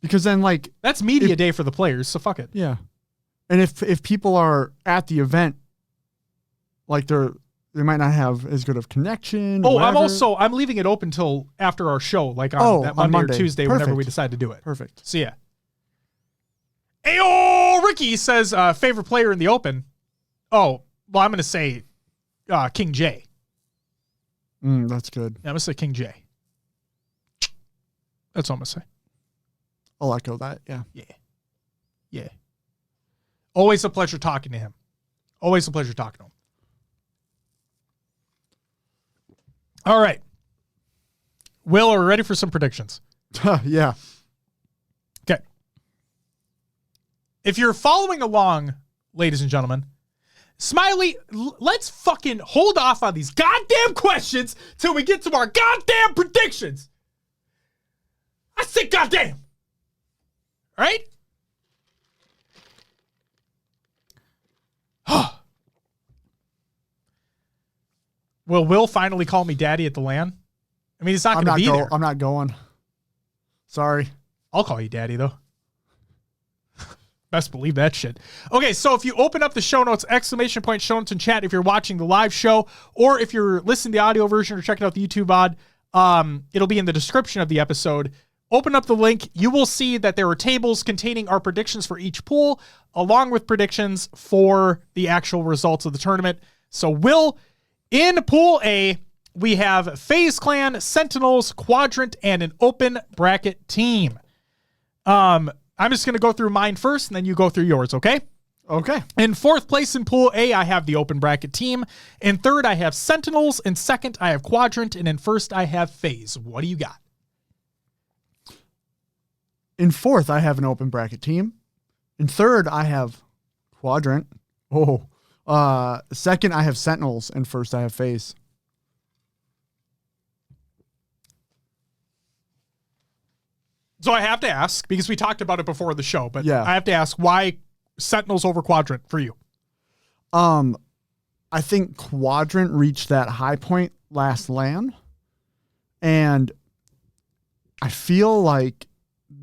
Because then like... That's media day for the players, so fuck it. Yeah. And if people are at the event, like they might not have as good of connection. Oh, I'm leaving it open till after our show, like on that Monday or Tuesday, Perfect. Whenever we decide to do it. Perfect. So yeah. Ayo, Ricky says favorite player in the Open. Oh, well, I'm going to say King J. That's good. Yeah, I'm going to say King J. That's all I'm going to say. I'll echo that, yeah. Yeah. Always a pleasure talking to him. Always a pleasure talking to him. All right. Will, are we ready for some predictions? Yeah. Okay. If you're following along, ladies and gentlemen, Smiley, let's fucking hold off on these goddamn questions till we get to our goddamn predictions. I said goddamn. All right? Will Will finally call me daddy at the LAN? I mean, he's not going to be there. I'm not going. Sorry. I'll call you daddy, though. Best believe that shit. Okay, so if you open up the show notes, exclamation point show notes in chat if you're watching the live show, or if you're listening to the audio version or checking out the YouTube VOD, it'll be in the description of the episode. Open up the link. You will see that there are tables containing our predictions for each pool, along with predictions for the actual results of the tournament. So Will, in Pool A, we have FaZe Clan, Sentinels, Quadrant, and an open bracket team. I'm just going to go through mine first, and then you go through yours, okay? Okay. In fourth place in Pool A, I have the open bracket team. In third, I have Sentinels. In second, I have Quadrant. And in first, I have FaZe. What do you got? In fourth, I have an open bracket team. In third, I have Quadrant. Second, I have Sentinels. And first, I have FaZe. So I have to ask, because we talked about it before the show, but yeah. I have to ask, why Sentinels over Quadrant for you? I think Quadrant reached that high point last LAN. And I feel like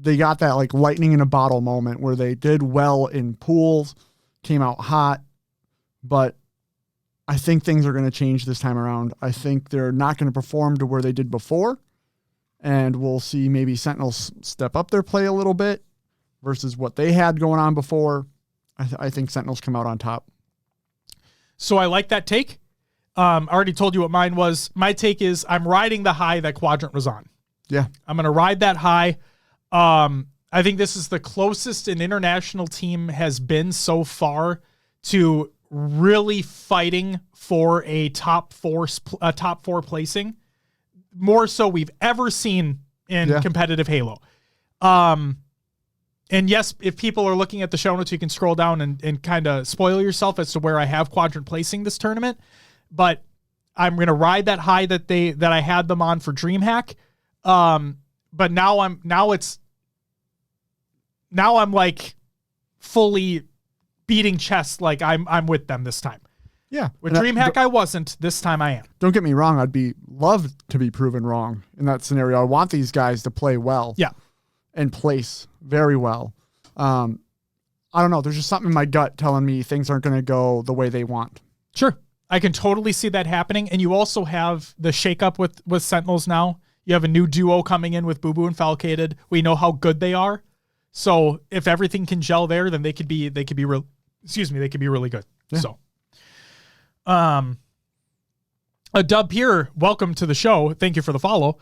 they got that like lightning in a bottle moment where they did well in pools, came out hot, but I think things are going to change this time around. I think they're not going to perform to where they did before, and we'll see maybe Sentinels step up their play a little bit versus what they had going on before. I think Sentinels come out on top. So I like that take. I already told you what mine was. My take is I'm riding the high that Quadrant was on. Yeah. I'm going to ride that high. I think this is the closest an international team has been so far to really fighting for a top four placing, more so we've ever seen in competitive Halo. And yes, if people are looking at the show notes, you can scroll down and kind of spoil yourself as to where I have Quadrant placing this tournament. But I'm going to ride that high that I had them on for DreamHack. But now I'm like fully beating chest. Like I'm with them this time. Yeah. With DreamHack, I wasn't. This time I am. Don't get me wrong. I'd love to be proven wrong in that scenario. I want these guys to play well. Yeah. And place very well. I don't know. There's just something in my gut telling me things aren't going to go the way they want. Sure. I can totally see that happening. And you also have the shakeup with Sentinels now. You have a new duo coming in with Boo Boo and Falcated. We know how good they are. So if everything can gel there, then they could be really good. Yeah. So, a Dub here, welcome to the show. Thank you for the follow.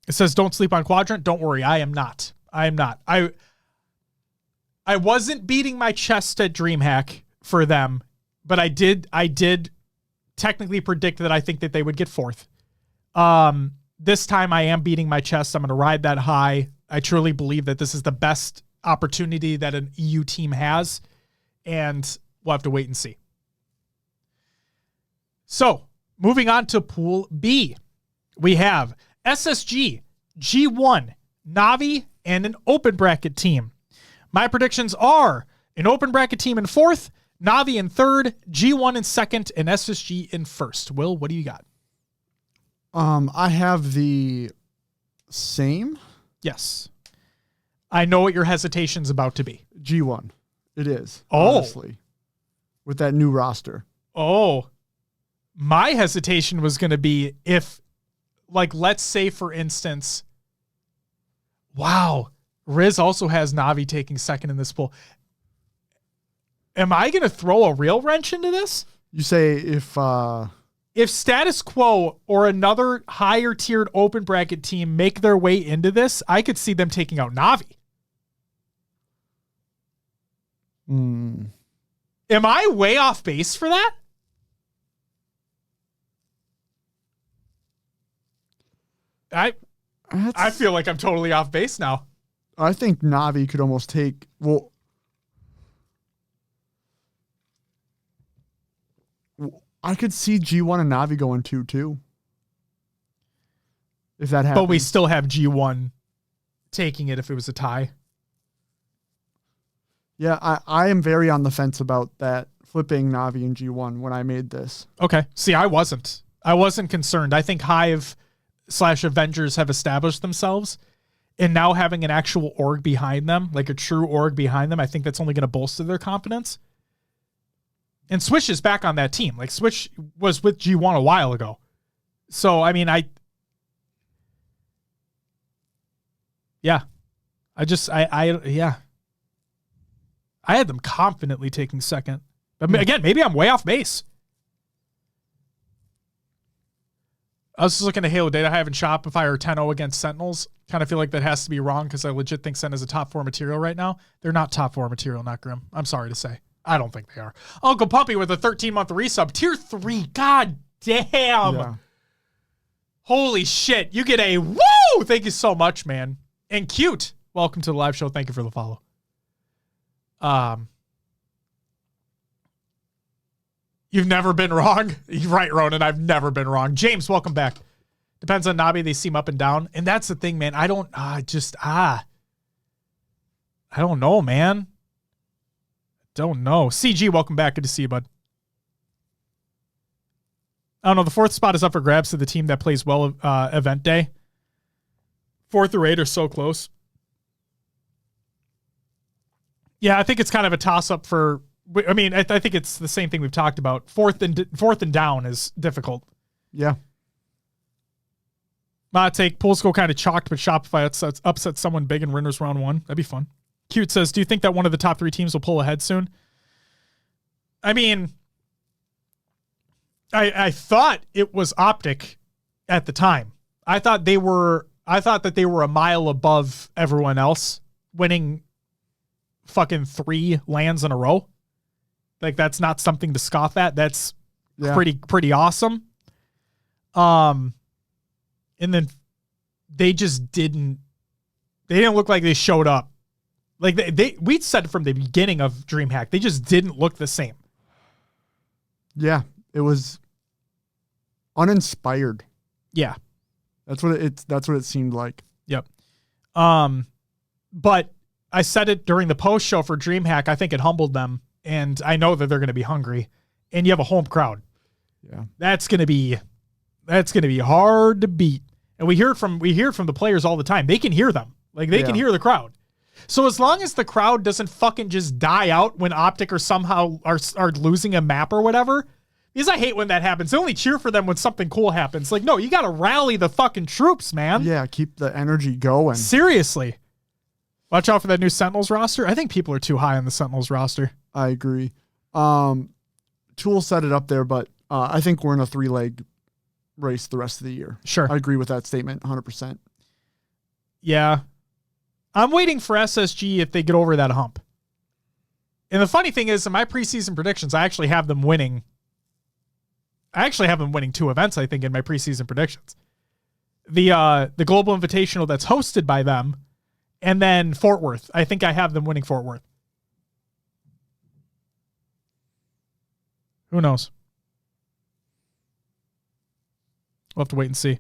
It says, don't sleep on Quadrant. Don't worry. I am not. I wasn't beating my chest at DreamHack for them, but I did technically predict that I think that they would get fourth. This time I am beating my chest. I'm going to ride that high. I truly believe that this is the best opportunity that an EU team has, and we'll have to wait and see. So, moving on to Pool B, we have SSG, G1, Navi, and an open bracket team. My predictions are an open bracket team in fourth, Navi in third, G1 in second, and SSG in first. Will, what do you got? I have the same. Yes. I know what your hesitation's about to be. G1. It is. Oh. Honestly. With that new roster. Oh. My hesitation was going to be if, like, let's say, for instance, wow, Riz also has Navi taking second in this pool. Am I going to throw a real wrench into this? You say if Status Quo or another higher tiered open bracket team make their way into this, I could see them taking out Navi. Am I way off base for that? I feel like I'm totally off base now. I think Navi could almost take, well, I could see G1 and Navi going 2-2. If that happens. But we still have G1 taking it if it was a tie. Yeah, I am very on the fence about that, flipping Navi and G1 when I made this. Okay. See, I wasn't concerned. I think Hive / Avengers have established themselves, and now having an actual org behind them, like a true org behind them, I think that's only going to bolster their confidence. And Switch is back on that team. Like, Switch was with G1 a while ago. So, I mean, I had them confidently taking second. But again, maybe I'm way off base. I was just looking at Halo data. I haven't Shopify or 10-0 against Sentinels. Kind of feel like that has to be wrong because I legit think Sentinels is a top 4 material right now. They're not top 4 material, not Grim. I'm sorry to say. I don't think they are. Uncle Puppy with a 13-month resub. Tier 3. God damn. Yeah. Holy shit. You get a woo! Thank you so much, man. And Cute. Welcome to the live show. Thank you for the follow. You've never been wrong. You're right, Ronan. I've never been wrong. James, welcome back. Depends on Navi. They seem up and down. And that's the thing, man. I don't know, man. Don't know. CG, welcome back. Good to see you, bud. I don't know. The 4th spot is up for grabs to the team that plays well event day. 4 through 8 are so close. Yeah, I think it's kind of a toss-up for... I mean, I think it's the same thing we've talked about. Fourth and down is difficult. Yeah. My take, Pools go kind of chalked, but Shopify upset someone big in winners round 1. That'd be fun. Cute says, do you think that one of the top 3 teams will pull ahead soon? I mean, I thought it was Optic at the time. I thought that they were a mile above everyone else, winning fucking 3 lands in a row. Like, that's not something to scoff at. That's pretty awesome. And then they just didn't look like they showed up. Like we'd said from the beginning of DreamHack, they just didn't look the same. Yeah, it was uninspired. Yeah. That's what it seemed like. Yep. But I said it during the post show for DreamHack. I think it humbled them, and I know that they're going to be hungry. And you have a home crowd. Yeah. That's going to be hard to beat. And we hear it from the players all the time. They can hear them. Like, they can hear the crowd. So as long as the crowd doesn't fucking just die out when Optic or somehow are losing a map or whatever, because I hate when that happens. They only cheer for them when something cool happens. Like, no, you got to rally the fucking troops, man. Yeah, keep the energy going. Seriously. Watch out for that new Sentinels roster. I think people are too high on the Sentinels roster. I agree. Tool set it up there, but I think we're in a 3-leg race the rest of the year. Sure. I agree with that statement 100%. Yeah. I'm waiting for SSG if they get over that hump. And the funny thing is, in my preseason predictions, I actually have them winning 2 events, I think, in my preseason predictions. The Global Invitational that's hosted by them, and then Fort Worth. I think I have them winning Fort Worth. Who knows? We'll have to wait and see.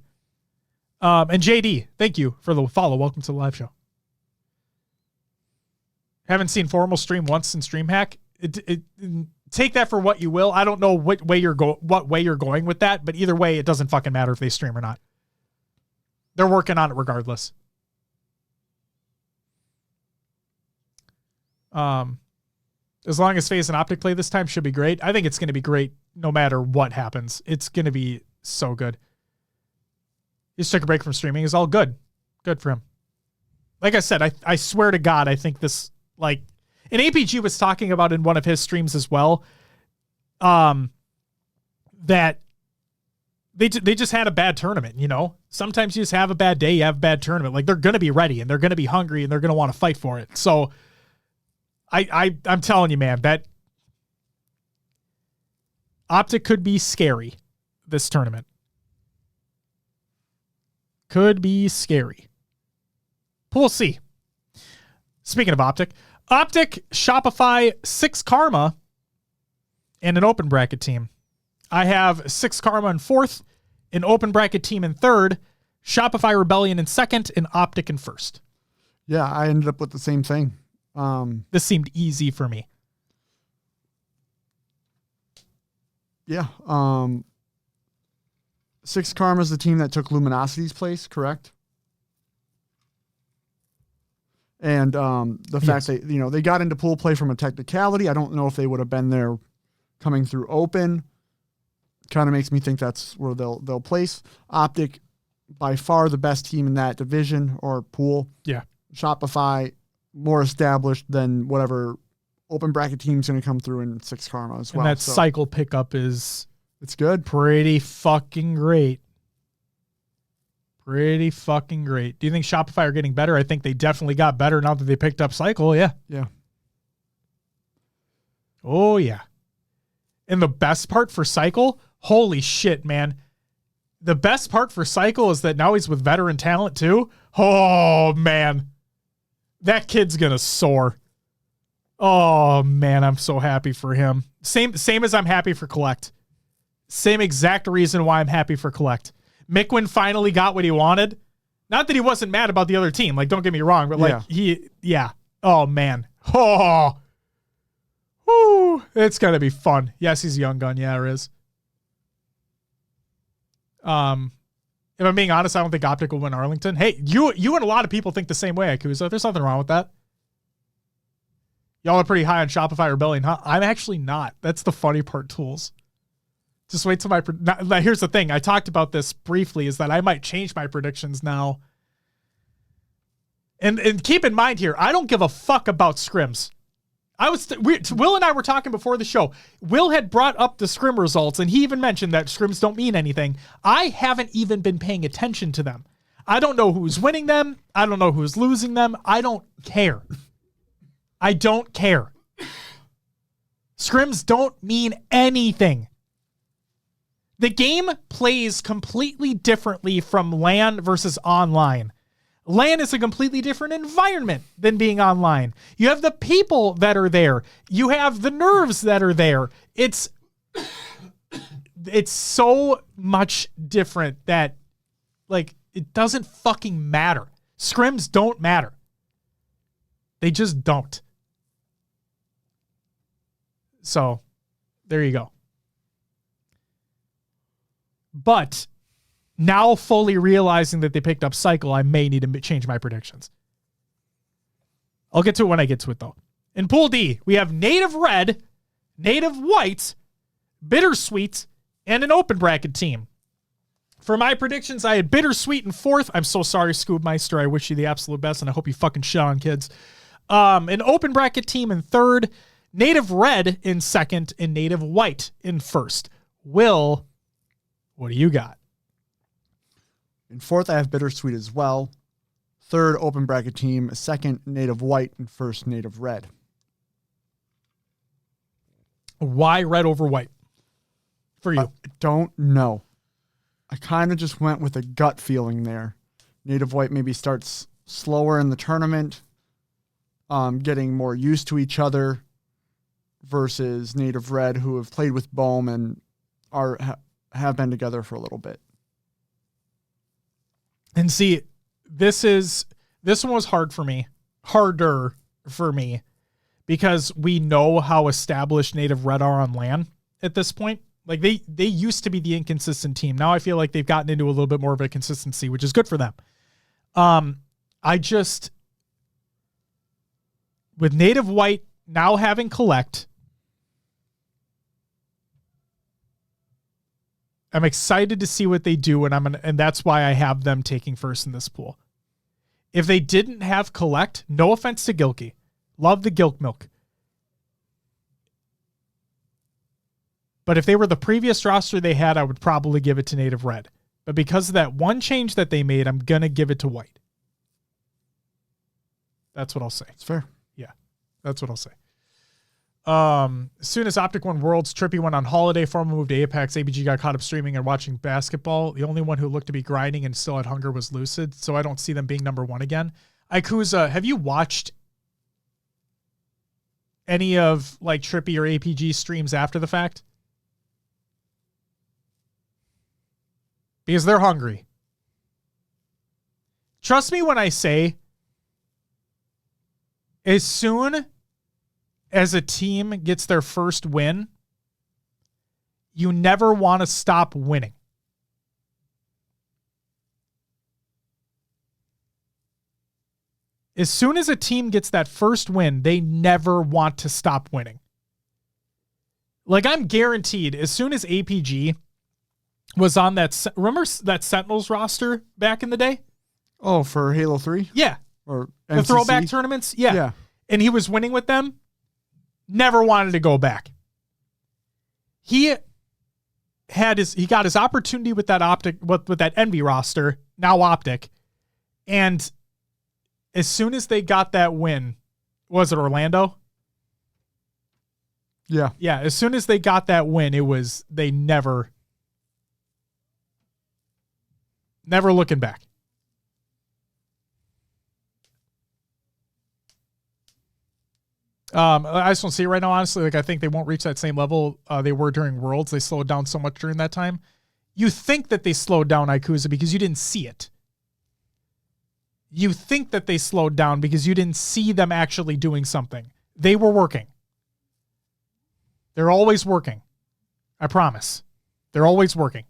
And JD, thank you for the follow. Welcome to the live show. Haven't seen Formal stream once since DreamHack. Take that for what you will. I don't know what way you're going with that, but either way, it doesn't fucking matter if they stream or not. They're working on it regardless. As long as FaZe and Optic play this time, should be great. I think it's going to be great no matter what happens. It's going to be so good. He just took a break from streaming. Is all good. Good for him. Like I said, I swear to God, I think this, like, and APG was talking about in one of his streams as well, that they just had a bad tournament, you know? Sometimes you just have a bad day, you have a bad tournament. Like, they're going to be ready, and they're going to be hungry, and they're going to want to fight for it. So I'm telling you, man, that Optic could be scary this tournament. Could be scary. We'll see. Speaking of Optic, Shopify, 6 Karma, and an open bracket team. I have 6 Karma in 4th, an open bracket team in 3rd, Shopify Rebellion in 2nd, and Optic in 1st. Yeah, I ended up with the same thing. This seemed easy for me. Yeah. 6 Karma is the team that took Luminosity's place, correct? And the fact that, you know, they got into pool play from a technicality. I don't know if they would have been there coming through open. Kind of makes me think that's where they'll place. Optic, by far the best team in that division or pool. Yeah. Shopify, more established than whatever open bracket team's going to come through in 6 Karma as well. And that cycle pickup it's good. Pretty fucking great. Pretty fucking great. Do you think Shopify are getting better? I think they definitely got better now that they picked up Cycle. Yeah. Yeah. Oh, yeah. And the best part for Cycle, holy shit, man. The best part for Cycle is that now he's with veteran talent too. Oh, man. That kid's going to soar. Oh, man, I'm so happy for him. Same as I'm happy for Collect. Same exact reason why I'm happy for Collect. Mickwin finally got what he wanted. Not that he wasn't mad about the other team. Like, don't get me wrong, but like Oh man. Oh, whoo. It's going to be fun. Yes, he's a young gun. Yeah, it is. If I'm being honest, I don't think Optic will win Arlington. Hey, you and a lot of people think the same way, Akuza. There's nothing wrong with that. Y'all are pretty high on Shopify Rebellion, huh? I'm actually not. That's the funny part, Tools. Just wait till here's the thing. I talked about this briefly, is that I might change my predictions now. And keep in mind here, I don't give a fuck about scrims. Will and I were talking before the show. Will had brought up the scrim results, and he even mentioned that scrims don't mean anything. I haven't even been paying attention to them. I don't know who's winning them. I don't know who's losing them. I don't care. I don't care. Scrims don't mean anything. The game plays completely differently from LAN versus online. LAN is a completely different environment than being online. You have the people that are there. You have the nerves that are there. It's so much different that, like, it doesn't fucking matter. Scrims don't matter. They just don't. So, there you go. But now fully realizing that they picked up Cycle, I may need to change my predictions. I'll get to it when I get to it, though. In Pool D, we have Native Red, Native White, Bittersweet, and an open bracket team. For my predictions, I had Bittersweet in fourth. I'm so sorry, Scoobmeister. I wish you the absolute best, and I hope you fucking shit on, kids. An open bracket team in third, Native Red in second, and Native White in first. Will, what do you got? In fourth, I have Bittersweet as well. Third, open bracket team. Second, Native White. And first, Native Red. Why red over white for you? I don't know. I kind of just went with a gut feeling there. Native White maybe starts slower in the tournament, getting more used to each other, versus Native Red, who have played with Bohm and have been together for a little bit. And see, this one was harder for me, because we know how established Native Red are on LAN at this point. Like, they used to be the inconsistent team. Now I feel like they've gotten into a little bit more of a consistency, which is good for them. With Native White now having Collect, I'm excited to see what they do, and that's why I have them taking first in this pool. If they didn't have Collect, no offense to Gilkey, love the Gilk milk, but if they were the previous roster they had, I would probably give it to Native Red. But because of that one change that they made, I'm gonna give it to White. That's what I'll say. It's fair. Yeah, that's what I'll say. As soon as Optic won Worlds, Trippy went on holiday, Formal moved to Apex, ABG got caught up streaming and watching basketball. The only one who looked to be grinding and still had hunger was Lucid, so I don't see them being number one again. Ikuza, have you watched any of, like, Trippy or APG streams after the fact? Because they're hungry. Trust me when I say, as soon as a team gets their first win, you never want to stop winning. As soon as a team gets that first win, they never want to stop winning. Like, I'm guaranteed, as soon as APG was on that, remember that Sentinels roster back in the day? Oh, for Halo 3? Yeah. Or the MCC? throwback tournaments? Yeah. And he was winning with them. Never wanted to go back. He got his opportunity with that Optic, with that Envy roster, now Optic. And as soon as they got that win, was it Orlando? Yeah. Yeah. As soon as they got that win, they never looking back. I just don't see it right now, honestly. Like, I think they won't reach that same level they were during Worlds. They slowed down so much during that time. You think that they slowed down Ikuza because you didn't see it. You think that they slowed down because you didn't see them actually doing something. They were working. They're always working. I promise. They're always working.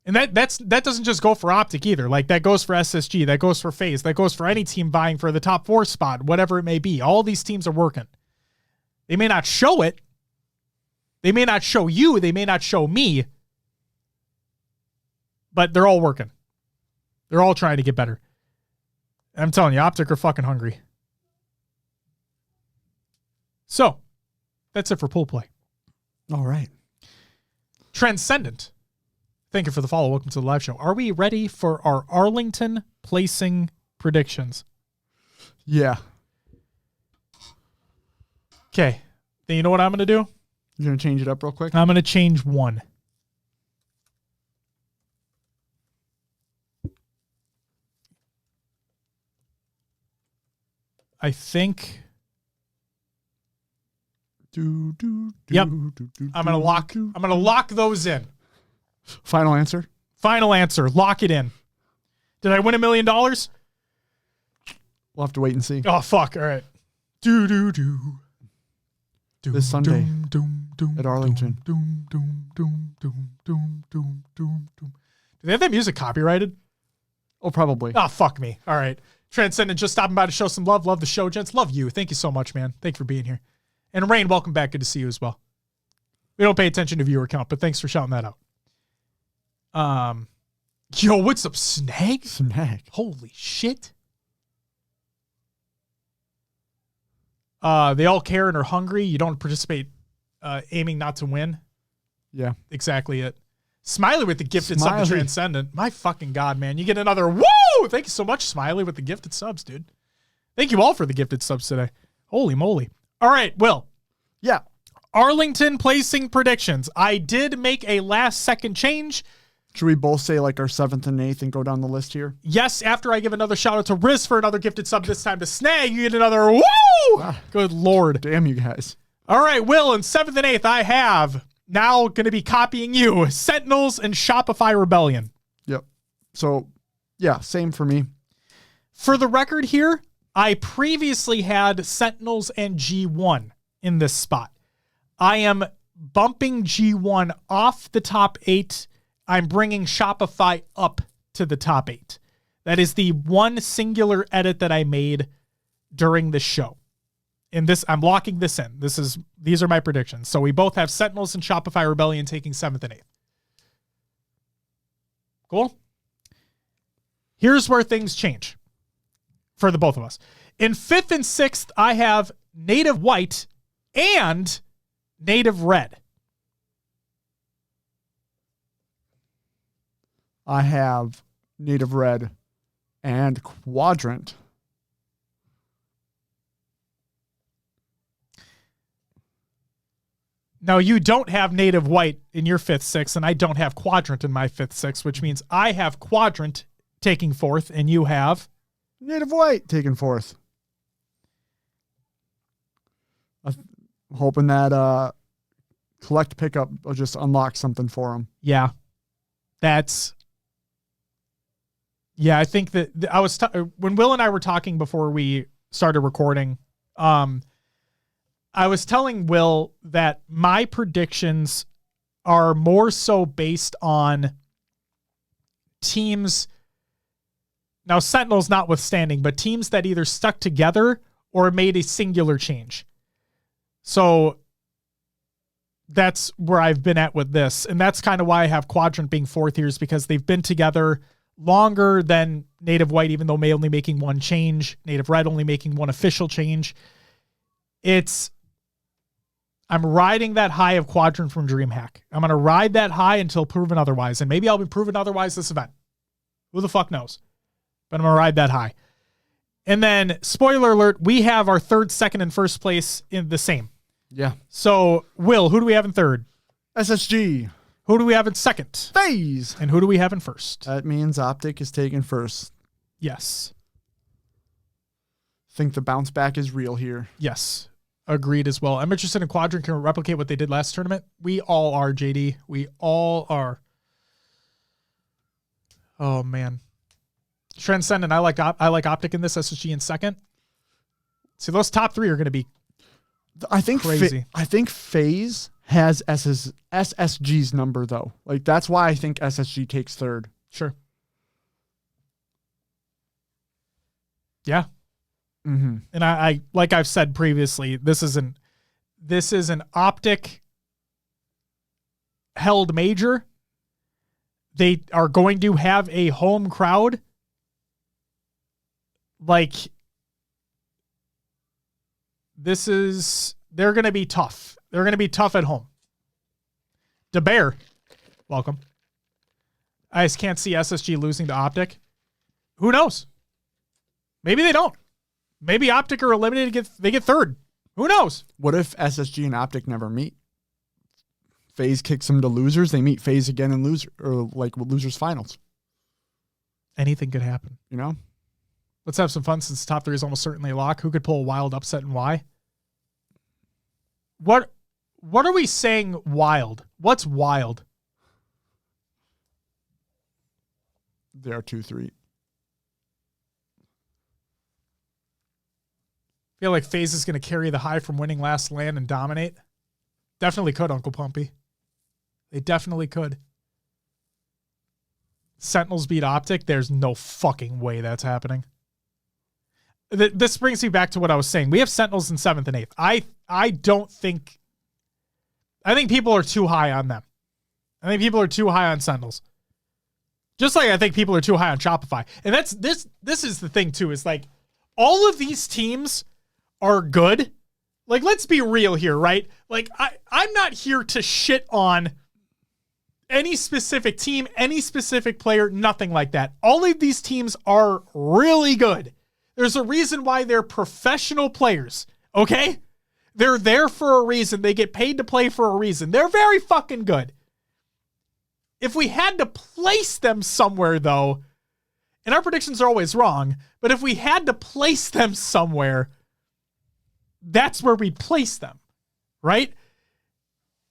And that doesn't just go for Optic either. Like that goes for SSG, that goes for FaZe, that goes for any team vying for the top 4 spot, whatever it may be. All these teams are working. They may not show it. They may not show you. They may not show me. But they're all working. They're all trying to get better. I'm telling you, Optic are fucking hungry. So, that's it for pool play. All right. Transcendent. Thank you for the follow. Welcome to the live show. Are we ready for our Arlington placing predictions? Yeah. Okay. Then you know what I'm going to do? You're going to change it up real quick? I'm going to change one. I think. Yep. I'm going to lock those in. Final answer? Final answer. Lock it in. Did I win $1 million? We'll have to wait and see. Oh, fuck. All right. This Sunday at Arlington. Do they have that music copyrighted? Oh, probably. Oh, fuck me. All right. Transcendent just stopping by to show some love. Love the show, gents. Love you. Thank you so much, man. Thank you for being here. And Rain, welcome back. Good to see you as well. We don't pay attention to viewer count, but thanks for shouting that out. Yo, what's up, Snag? Snag. Holy shit. They all care and are hungry. You don't participate aiming not to win. Yeah. Exactly it. Smiley with the gifted sub to Transcendent. My fucking God, man. You get another woo! Thank you so much, Smiley, with the gifted subs, dude. Thank you all for the gifted subs today. Holy moly. All right, Will. Yeah. Arlington placing predictions. I did make a last-second change. Should we both say like our 7th and 8th and go down the list here? Yes, after I give another shout-out to Riz for another gifted sub, this time to Snag, you get another woo! Ah, good Lord. Damn you guys. All right, Will, in 7th and 8th, I have now going to be copying you, Sentinels and Shopify Rebellion. Yep. So, yeah, same for me. For the record here, I previously had Sentinels and G1 in this spot. I am bumping G1 off the top 8. I'm bringing Shopify up to the top 8. That is the one singular edit that I made during the show. And this, I'm locking this in. These are my predictions. So we both have Sentinels and Shopify Rebellion taking 7th and 8th. Cool? Here's where things change for the both of us. In 5th and 6th, I have Native White and Native Red. I have Native Red and Quadrant. Now, you don't have Native White in your 5th, 6th, and I don't have Quadrant in my 5th, 6th, which means I have Quadrant taking 4th, and you have Native White taking 4th. I'm hoping that collect pickup will just unlock something for him. Yeah. I think that I was when Will and I were talking before we started recording, I was telling Will that my predictions are more so based on teams. Now, Sentinels notwithstanding, but teams that either stuck together or made a singular change. So that's where I've been at with this. And that's kind of why I have Quadrant being 4th here, is because they've been together longer than Native White, even though May only making one change, Native Red only making one official change. I'm riding that high of Quadrant from DreamHack. I'm going to ride that high until proven otherwise. And maybe I'll be proven otherwise this event. Who the fuck knows? But I'm going to ride that high. And then, spoiler alert, we have our 3rd, 2nd, and 1st place in the same. Yeah. So, Will, who do we have in 3rd? SSG. Who do we have in 2nd? FaZe. And who do we have in 1st? That means Optic is taken 1st. Yes. Think the bounce back is real here. Yes. Agreed as well. I'm interested in Quadrant can replicate what they did last tournament. We all are, JD. We all are. Oh, man. Transcendent, I like Optic in this, SSG in 2nd. See, those top 3 are going to be crazy. I think FaZe has SSG's number, though. Like, that's why I think SSG takes third. Sure. Yeah. Mm-hmm. And I like I've said previously, this is an optic held major. They are going to have a home crowd. Like, they're going to be tough. They're going to be tough at home. DeBear, welcome. I just can't see SSG losing to Optic. Who knows? Maybe they don't. Maybe Optic are eliminated. They get third. Who knows? What if SSG and Optic never meet? FaZe kicks them to losers. They meet FaZe again in losers finals. Anything could happen. You know? Let's have some fun since the top three is almost certainly a lock. Who could pull a wild upset and why? What are we saying wild? What's wild? They are 2-3. Feel like FaZe is going to carry the high from winning last LAN and dominate? Definitely could, Uncle Pumpy. They definitely could. Sentinels beat Optic? There's no fucking way that's happening. This brings me back to what I was saying. We have Sentinels in 7th and 8th. I think people are too high on them. I think people are too high on Sentinels. Just like I think people are too high on Shopify. And this is the thing too, is like all of these teams are good. Like, let's be real here, right? Like, I'm not here to shit on any specific team, any specific player, nothing like that. All of these teams are really good. There's a reason why they're professional players, okay? They're there for a reason. They get paid to play for a reason. They're very fucking good. If we had to place them somewhere, though, and our predictions are always wrong, but if we had to place them somewhere, that's where we place them, right?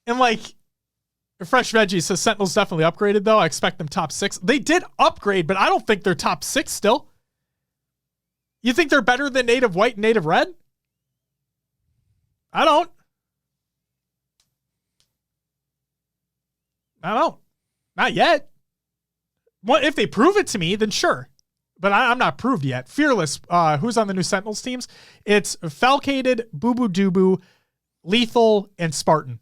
And like, Fresh Veggie says Sentinels definitely upgraded, though. I expect them top 6. They did upgrade, but I don't think they're top 6 still. You think they're better than Native White and Native Red? I don't. Not yet. Well, if they prove it to me, then sure. But I'm not proved yet. Fearless, who's on the new Sentinels teams? It's Falcated, Boo Boo Doo, Lethal, and Spartan.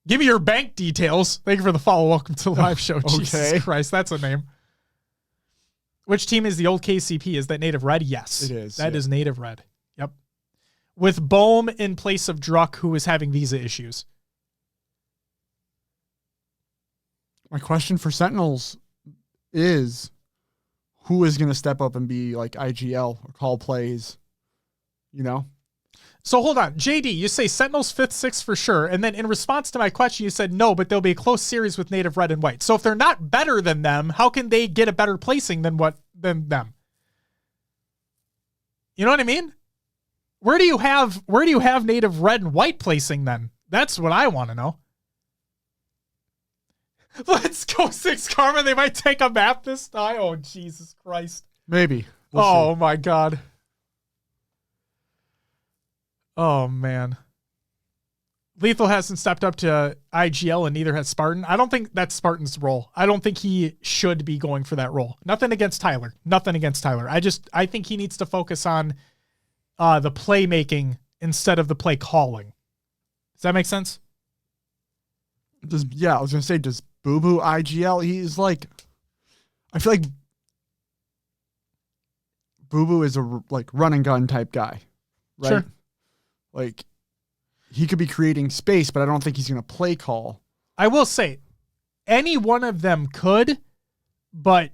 Give me your bank details. Thank you for the follow. Welcome to the live show. Okay. Jesus Christ, that's a name. Which team is the old KCP? Is that Native Red? Yes. It is. That is Native Red. Yep. With Bohm in place of Druck, who is having visa issues. My question for Sentinels is, who is going to step up and be like IGL or call plays, you know? So hold on. JD, you say Sentinels 5th, 6th for sure. And then in response to my question, you said no, but there'll be a close series with Native Red and White. So if they're not better than them, how can they get a better placing than them? You know what I mean? Where do you have Native Red and White placing then? That's what I want to know. Let's go 6 Karma. They might take a map this time. Oh, Jesus Christ. Maybe. We'll see. My God. Oh, man. Lethal hasn't stepped up to IGL and neither has Spartan. I don't think that's Spartan's role. I don't think he should be going for that role. Nothing against Tyler. I think he needs to focus on the playmaking instead of the play calling. Does that make sense? I was going to say, does Boo Boo IGL? He's like, I feel like Boo Boo is a run and gun type guy, right? Sure. Like, he could be creating space, but I don't think he's going to play call. I will say, any one of them could, but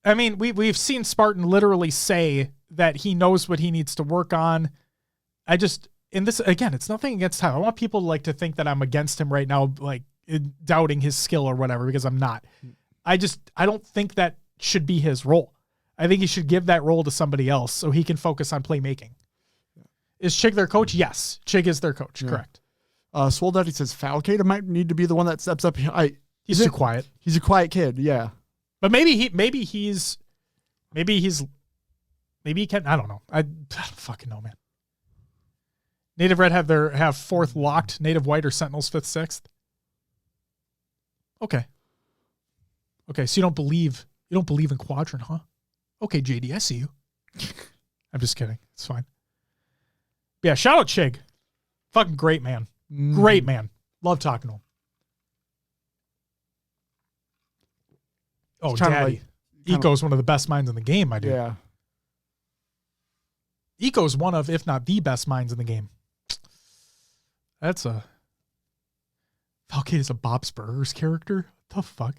I mean, we've seen Spartan literally say that he knows what he needs to work on. In this, again, it's nothing against Tyler. I want people to think that I'm against him right now, like doubting his skill or whatever, because I'm not. I don't think that should be his role. I think he should give that role to somebody else so he can focus on playmaking. Is Chig their coach? Yes. Chig is their coach. Yeah. Correct. Swole Daddy says Falcata might need to be the one that steps up. He's too quiet. He's a quiet kid. Yeah. But maybe he's Maybe he can. I don't know. I don't fucking know, man. Native Red have fourth locked. Native White or Sentinels fifth, sixth. Okay. So you don't believe in quadrant, huh? Okay, JD, I see you. I'm just kidding. It's fine. But yeah, shout out Chig. Fucking great man. Great man. Love talking to him. Oh, Daddy. Eco's one of the best minds in the game, my dude. Yeah. Eco's one of, if not the best minds in the game. Falcade is a Bob's Burgers character? What the fuck?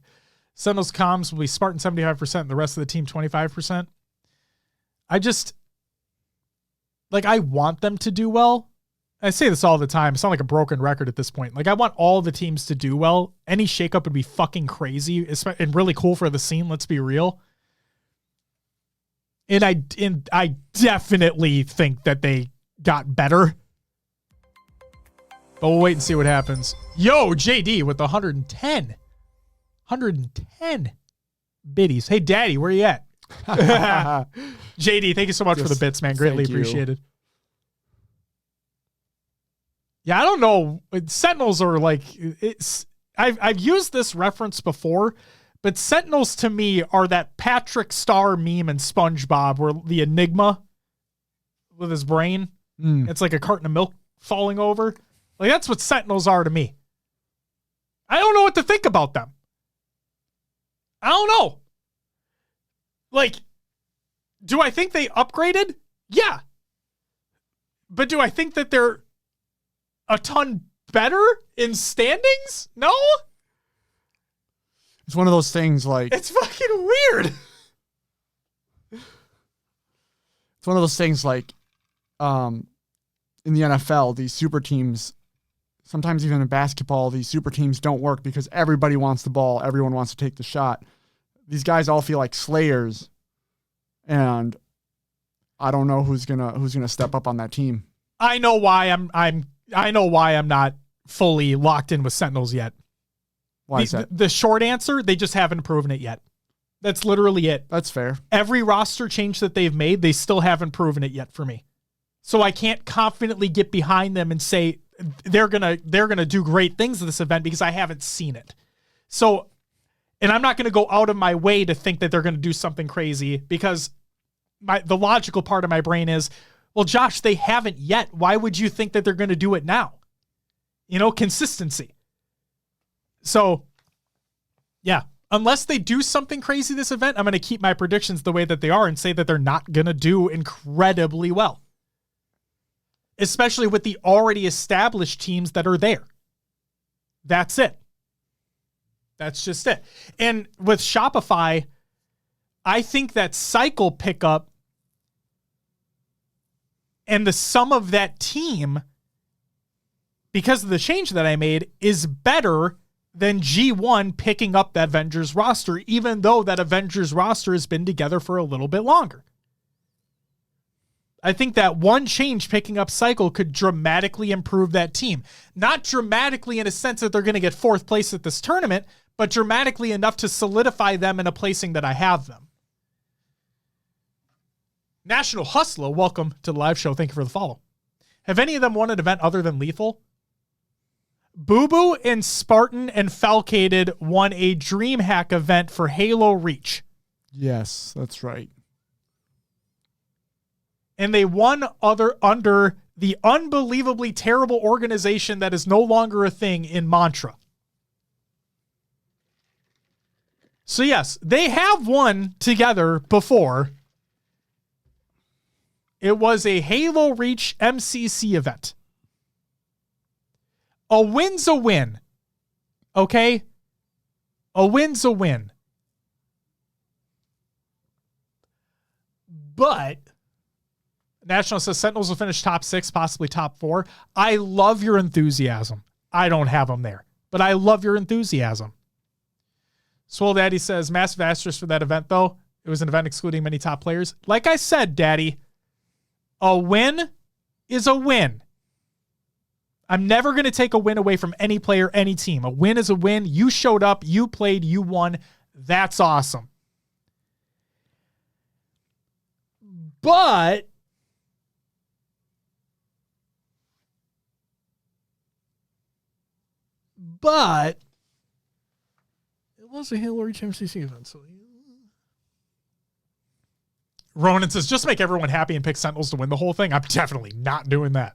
Sentinels comms will be Spartan 75% and the rest of the team 25%. I want them to do well. I say this all the time. It's not like a broken record at this point. Like, I want all the teams to do well. Any shakeup would be fucking crazy and really cool for the scene. Let's be real. And I definitely think that they got better. But we'll wait and see what happens. Yo, JD with 110. 110 biddies. Hey, Daddy, where you at? JD, thank you so much for the bits, man. Greatly appreciated. Yeah, I don't know. Sentinels are like, I've used this reference before, but Sentinels to me are that Patrick Star meme in SpongeBob where the Enigma with his brain, it's like a carton of milk falling over. Like, that's what Sentinels are to me. I don't know what to think about them. I don't know. Like, do I think they upgraded? Yeah. But do I think that they're a ton better in standings? No. It's one of those things like... It's fucking weird. It's one of those things like in the NFL, these super teams, sometimes even in basketball, these super teams don't work because everybody wants the ball. Everyone wants to take the shot. These guys all feel like slayers, and I don't know who's gonna step up on that team. I know why I'm not fully locked in with Sentinels yet. Why is that? The short answer, they just haven't proven it yet. That's literally it. That's fair. Every roster change that they've made, they still haven't proven it yet for me. So I can't confidently get behind them and say they're gonna do great things at this event because I haven't seen it. So, and I'm not gonna go out of my way to think that they're gonna do something crazy because the logical part of my brain is, well, Josh, they haven't yet. Why would you think that they're gonna do it now? You know, consistency. So, yeah, unless they do something crazy this event, I'm gonna keep my predictions the way that they are and say that they're not gonna do incredibly well. Especially with the already established teams that are there. That's it. That's just it. And with Shopify, I think that cycle pickup and the sum of that team, because of the change that I made, is better than G1 picking up that Avengers roster, even though that Avengers roster has been together for a little bit longer. I think that one change picking up cycle could dramatically improve that team. Not dramatically in a sense that they're going to get fourth place at this tournament, but dramatically enough to solidify them in a placing that I have them. National Hustler, welcome to the live show. Thank you for the follow. Have any of them won an event other than Lethal? Boo Boo and Spartan and Falcated won a DreamHack event for Halo Reach. Yes, that's right. And they won under the unbelievably terrible organization that is no longer a thing in Mantra. So yes, they have won together before. It was a Halo Reach MCC event. A win's a win. Okay? A win's a win. But National says Sentinels will finish top 6, possibly top 4. I love your enthusiasm. I don't have them there, but I love your enthusiasm. Swole Daddy says massive asterisk for that event, though. It was an event excluding many top players. Like I said, Daddy, a win is a win. I'm never going to take a win away from any player, any team. A win is a win. You showed up, you played, you won. That's awesome. But it was a Halo Reach MCC event, so Ronan says, just make everyone happy and pick Sentinels to win the whole thing. I'm definitely not doing that.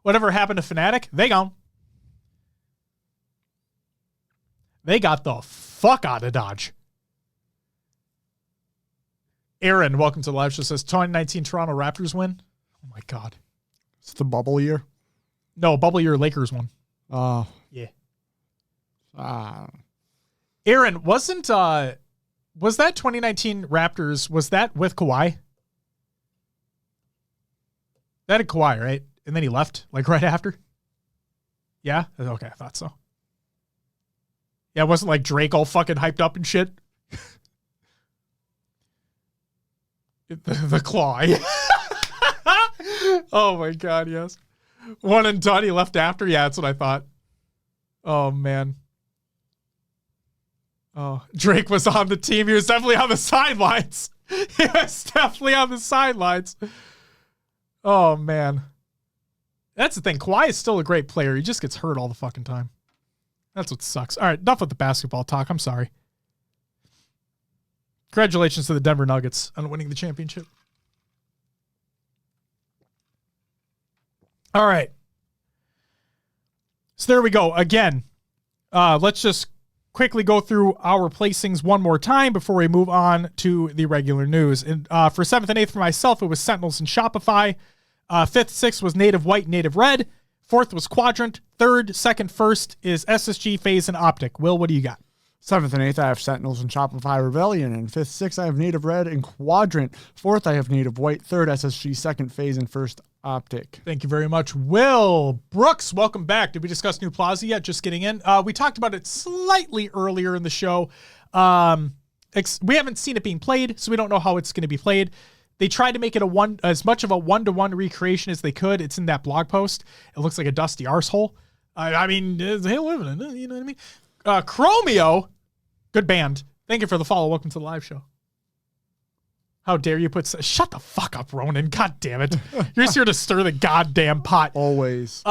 Whatever happened to Fnatic, they gone. They got the fuck out of Dodge. Aaron, welcome to the live show, says 2019 Toronto Raptors win. Oh my God. It's the bubble year. No, bubble year Lakers won. Oh. Yeah. Aaron, was that 2019 Raptors, was that with Kawhi? That had Kawhi, right? And then he left, like right after? Yeah? Okay, I thought so. Yeah, it wasn't like Drake all fucking hyped up and shit. the claw. Oh my God, yes. One and done, he left after? Yeah, that's what I thought. Oh, man. Oh, Drake was on the team. He was definitely on the sidelines. He was definitely on the sidelines. Oh, man. That's the thing. Kawhi is still a great player. He just gets hurt all the fucking time. That's what sucks. All right, enough with the basketball talk. I'm sorry. Congratulations to the Denver Nuggets on winning the championship. All right. So there we go. Again, let's just quickly go through our placings one more time before we move on to the regular news. And for 7th and 8th for myself, it was Sentinels and Shopify. 5th, 6th was Native White, Native Red. 4th was Quadrant. 3rd, 2nd, 1st is SSG, FaZe, and Optic. Will, what do you got? 7th and 8th, I have Sentinels and Shopify Rebellion. And 5th, 6th, I have Native Red and Quadrant. 4th, I have Native White. 3rd, SSG. 2nd, FaZe, and 1st, Optic. Thank you very much, Will. Brooks, welcome back. Did we discuss New Plaza yet? Just getting in. We talked about it slightly earlier in the show. We haven't seen it being played, so we don't know how it's going to be played. They tried to make it as much of a one-to-one recreation as they could. It's in that blog post. It looks like a dusty arsehole. I mean, hey, living in it, you know what I mean? Chromeo, good band. Thank you for the follow. Welcome to the live show. How dare you shut the fuck up, Ronan. God damn it. You're just here to stir the goddamn pot. Always.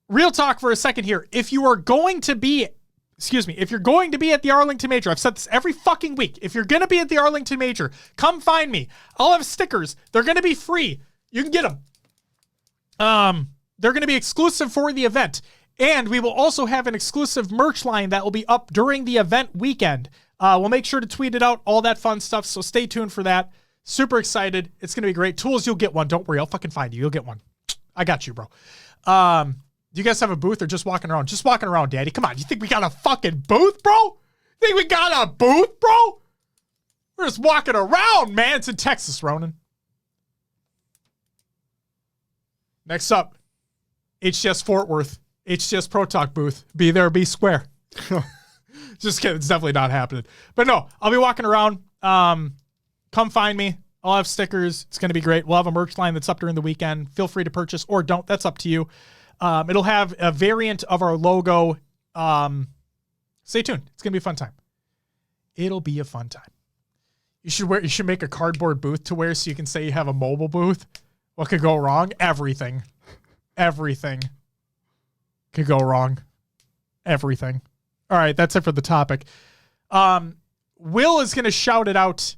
Real talk for a second here. If you're going to be at the Arlington Major, I've said this every fucking week. If you're going to be at the Arlington Major, come find me. I'll have stickers. They're going to be free. You can get them. They're going to be exclusive for the event. And we will also have an exclusive merch line that will be up during the event weekend. We'll make sure to tweet it out, all that fun stuff. So stay tuned for that. Super excited. It's going to be great. Tools, you'll get one. Don't worry. I'll fucking find you. You'll get one. I got you, bro. Do you guys have a booth or just walking around? Just walking around, Daddy. Come on. You think we got a fucking booth, bro? Think we got a booth, bro? We're just walking around, man. It's in Texas, Ronan. Next up, HCS Fort Worth. HCS Pro Talk booth. Be there, be square. Just kidding. It's definitely not happening. But no, I'll be walking around. Come find me. I'll have stickers. It's going to be great. We'll have a merch line that's up during the weekend. Feel free to purchase or don't. That's up to you. It'll have a variant of our logo. Stay tuned. It's going to be a fun time. It'll be a fun time. You should make a cardboard booth to wear so you can say you have a mobile booth. What could go wrong? Everything. Everything could go wrong. Everything. All right, that's it for the topic. Will is going to shout it out.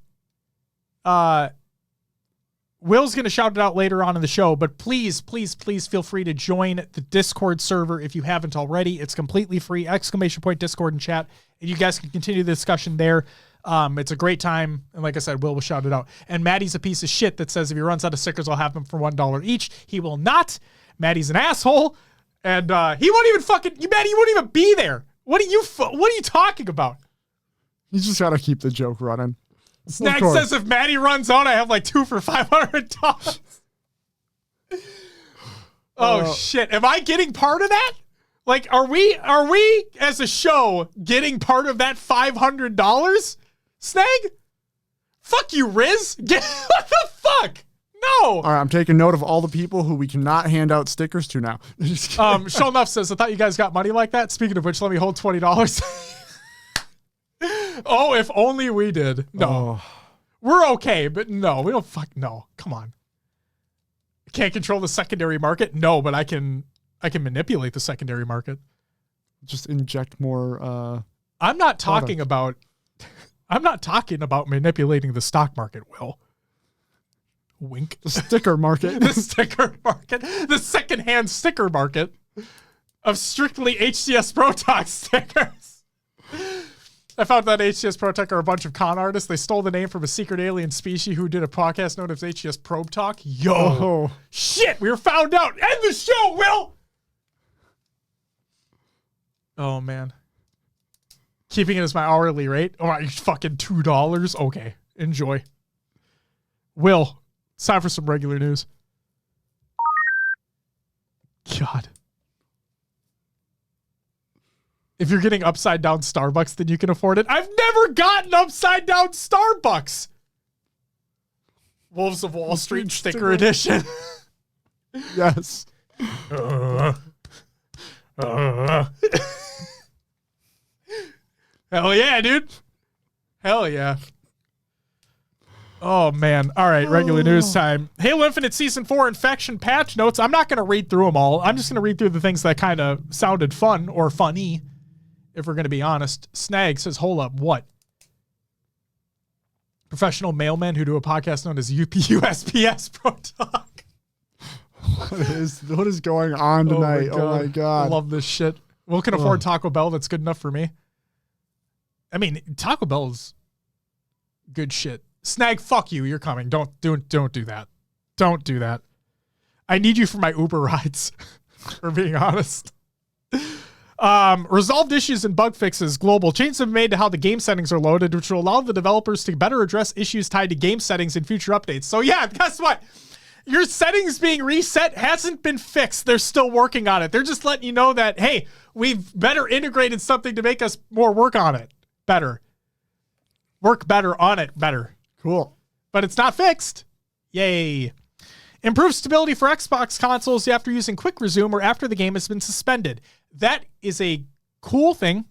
Will's going to shout it out later on in the show, but please, please, please feel free to join the Discord server if you haven't already. It's completely free. ! Discord and chat, and you guys can continue the discussion there. It's a great time, and like I said, Will shout it out. And Maddie's a piece of shit that says if he runs out of stickers, I'll have them for $1 each. He will not. Maddie's an asshole, and he won't even Maddie, you won't even be there. What are you talking about? You just got to keep the joke running. Snag says if Maddie runs out, I have like 2 for $500. Oh shit. Am I getting part of that? Like, are we as a show getting part of that $500? Snag? Fuck you, Riz. What the fuck? No. All right, I'm taking note of all the people who we cannot hand out stickers to now. Show Enough says, I thought you guys got money like that. Speaking of which, let me hold $20. Oh, if only we did. No. We're okay, but no, we don't no. Come on. Can't control the secondary market? No, but I can manipulate the secondary market. Just inject more I'm not talking about manipulating the stock market, Will. Wink. The sticker market. The sticker market. The secondhand sticker market of strictly HCS Pro Talk stickers. I found that HCS Pro Talk are a bunch of con artists. They stole the name from a secret alien species who did a podcast known as HCS Pro Talk. Yo. Shit, we were found out. End the show, Will. Oh, man. Keeping it as my hourly rate. Oh, you fucking $2. Okay, enjoy. Will, it's time for some regular news. God. If you're getting upside down Starbucks, then you can afford it. I've never gotten upside down Starbucks. Wolves of Wall Street sticker edition. Yes. Hell yeah, dude. Hell yeah. Oh, man. All right, regular news time. Halo Infinite Season 4 Infection patch notes. I'm not going to read through them all. I'm just going to read through the things that kind of sounded fun or funny, if we're going to be honest. Snag says, hold up, what? Professional mailmen who do a podcast known as USPS Pro Talk. What is going on tonight? Oh, my God. I love this shit. Will can afford Taco Bell. That's good enough for me. I mean, Taco Bell's good shit. Snag, fuck you. You're coming. Don't do that. Don't do that. I need you for my Uber rides, for being honest. Resolved issues and bug fixes. Global changes have been made to how the game settings are loaded, which will allow the developers to better address issues tied to game settings in future updates. So yeah, guess what? Your settings being reset hasn't been fixed. They're still working on it. They're just letting you know that, hey, we've better integrated something to make us more work on it. Better. Work better on it. Better. Cool. But it's not fixed. Yay. Improved stability for Xbox consoles after using quick resume or after the game has been suspended. That is a cool thing.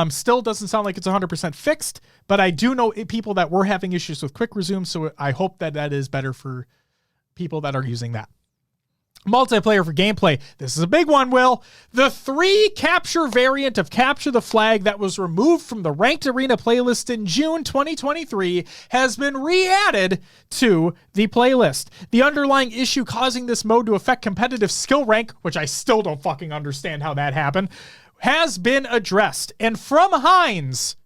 Still doesn't sound like it's 100% fixed, but I do know people that were having issues with quick resume, so I hope that that is better for people that are using that. Multiplayer for gameplay. This is a big one, Will. The 3 capture variant of Capture the Flag that was removed from the Ranked Arena playlist in June 2023 has been re-added to the playlist. The underlying issue causing this mode to affect competitive skill rank, which I still don't fucking understand how that happened, has been addressed. And from Hines,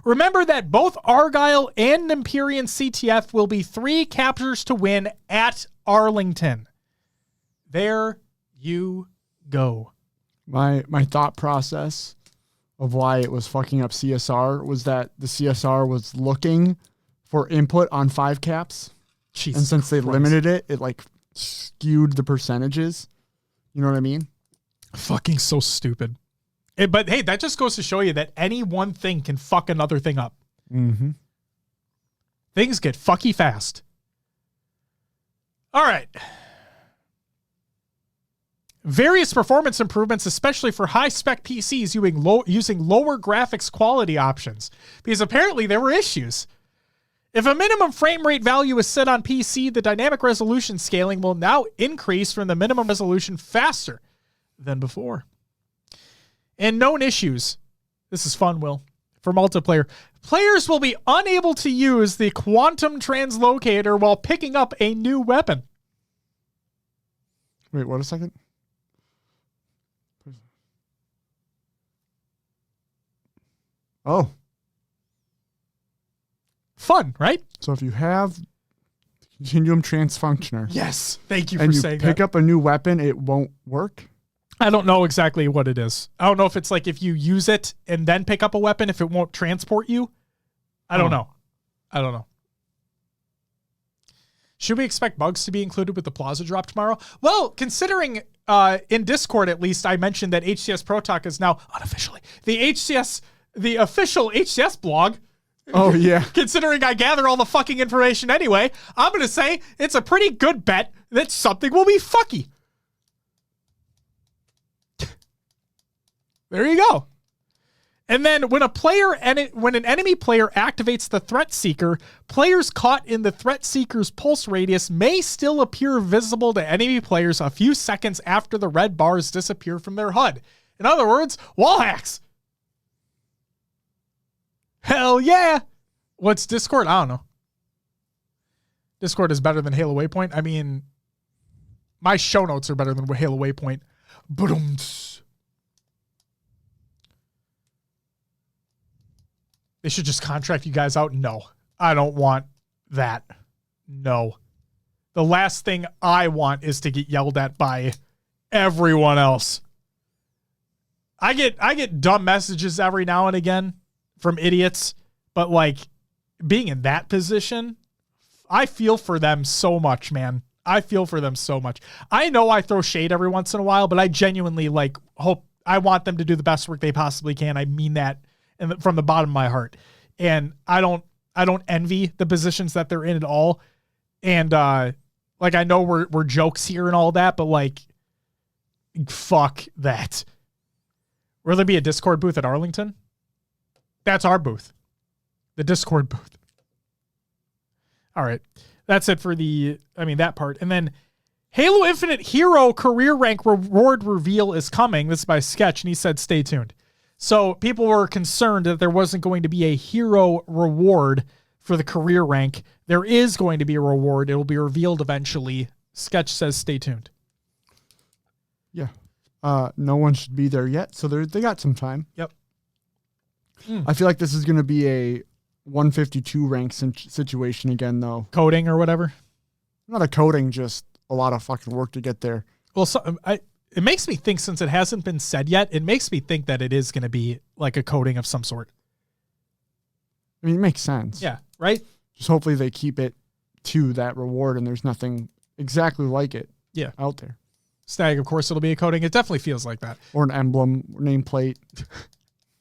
remember that both Argyle and Empyrean CTF will be 3 captures to win at Arlington. There you go. My thought process of why it was fucking up CSR was that the CSR was looking for input on 5 caps. Jesus and since Christ. they limited it, it like skewed the percentages. You know what I mean? Fucking so stupid. But hey, that just goes to show you that any one thing can fuck another thing up. Mm-hmm. Things get fucky fast. All right. Various performance improvements, especially for high-spec PCs using lower graphics quality options, because apparently there were issues. If a minimum frame rate value is set on PC, the dynamic resolution scaling will now increase from the minimum resolution faster than before. And known issues. This is fun, Will. For multiplayer, players will be unable to use the quantum translocator while picking up a new weapon. Wait, what a second? Oh. Fun, right? So if you have Continuum Transfunctioner. Yes. Thank you and for you saying pick that. up a new weapon, it won't work? I don't know exactly what it is. I don't know if it's like if you use it and then pick up a weapon, if it won't transport you. I don't know. Should we expect bugs to be included with the Plaza drop tomorrow? Well, considering in Discord, at least, I mentioned that HCS Pro Talk is now unofficially the official HCS blog. Oh, yeah. Considering I gather all the fucking information anyway, I'm going to say it's a pretty good bet that something will be fucky. There you go. And then when an enemy player activates the Threat Seeker, players caught in the Threat Seeker's pulse radius may still appear visible to enemy players a few seconds after the red bars disappear from their HUD. In other words, wall hacks. Hell yeah. What's Discord? I don't know. Discord is better than Halo Waypoint. I mean, my show notes are better than Halo Waypoint. Ba-dum-ts. They should just contract you guys out. No, I don't want that. No. The last thing I want is to get yelled at by everyone else. I get dumb messages every now and again from idiots, but like being in that position, I feel for them so much, man. I feel for them so much. I know I throw shade every once in a while, but I genuinely I want them to do the best work they possibly can. I mean that from the bottom of my heart. And I don't envy the positions that they're in at all. And I know we're jokes here and all that, but like, fuck that. Will there be a Discord booth at Arlington? That's our booth. The Discord booth. All right. That's it for that part. And then Halo Infinite Hero career rank reward reveal is coming. This is by Sketch, and he said, stay tuned. So people were concerned that there wasn't going to be a hero reward for the career rank. There is going to be a reward. It will be revealed eventually. Sketch says, stay tuned. Yeah. No one should be there yet, so they got some time. Yep. I feel like this is going to be a 152 rank situation again, though. Coding or whatever? Not a coding, just a lot of fucking work to get there. Well, it makes me think, since it hasn't been said yet, it makes me think that it is going to be like a coding of some sort. I mean, it makes sense. Yeah, right? Just hopefully they keep it to that reward and there's nothing exactly like it out there. Stag, of course, it'll be a coding. It definitely feels like that. Or an emblem, nameplate.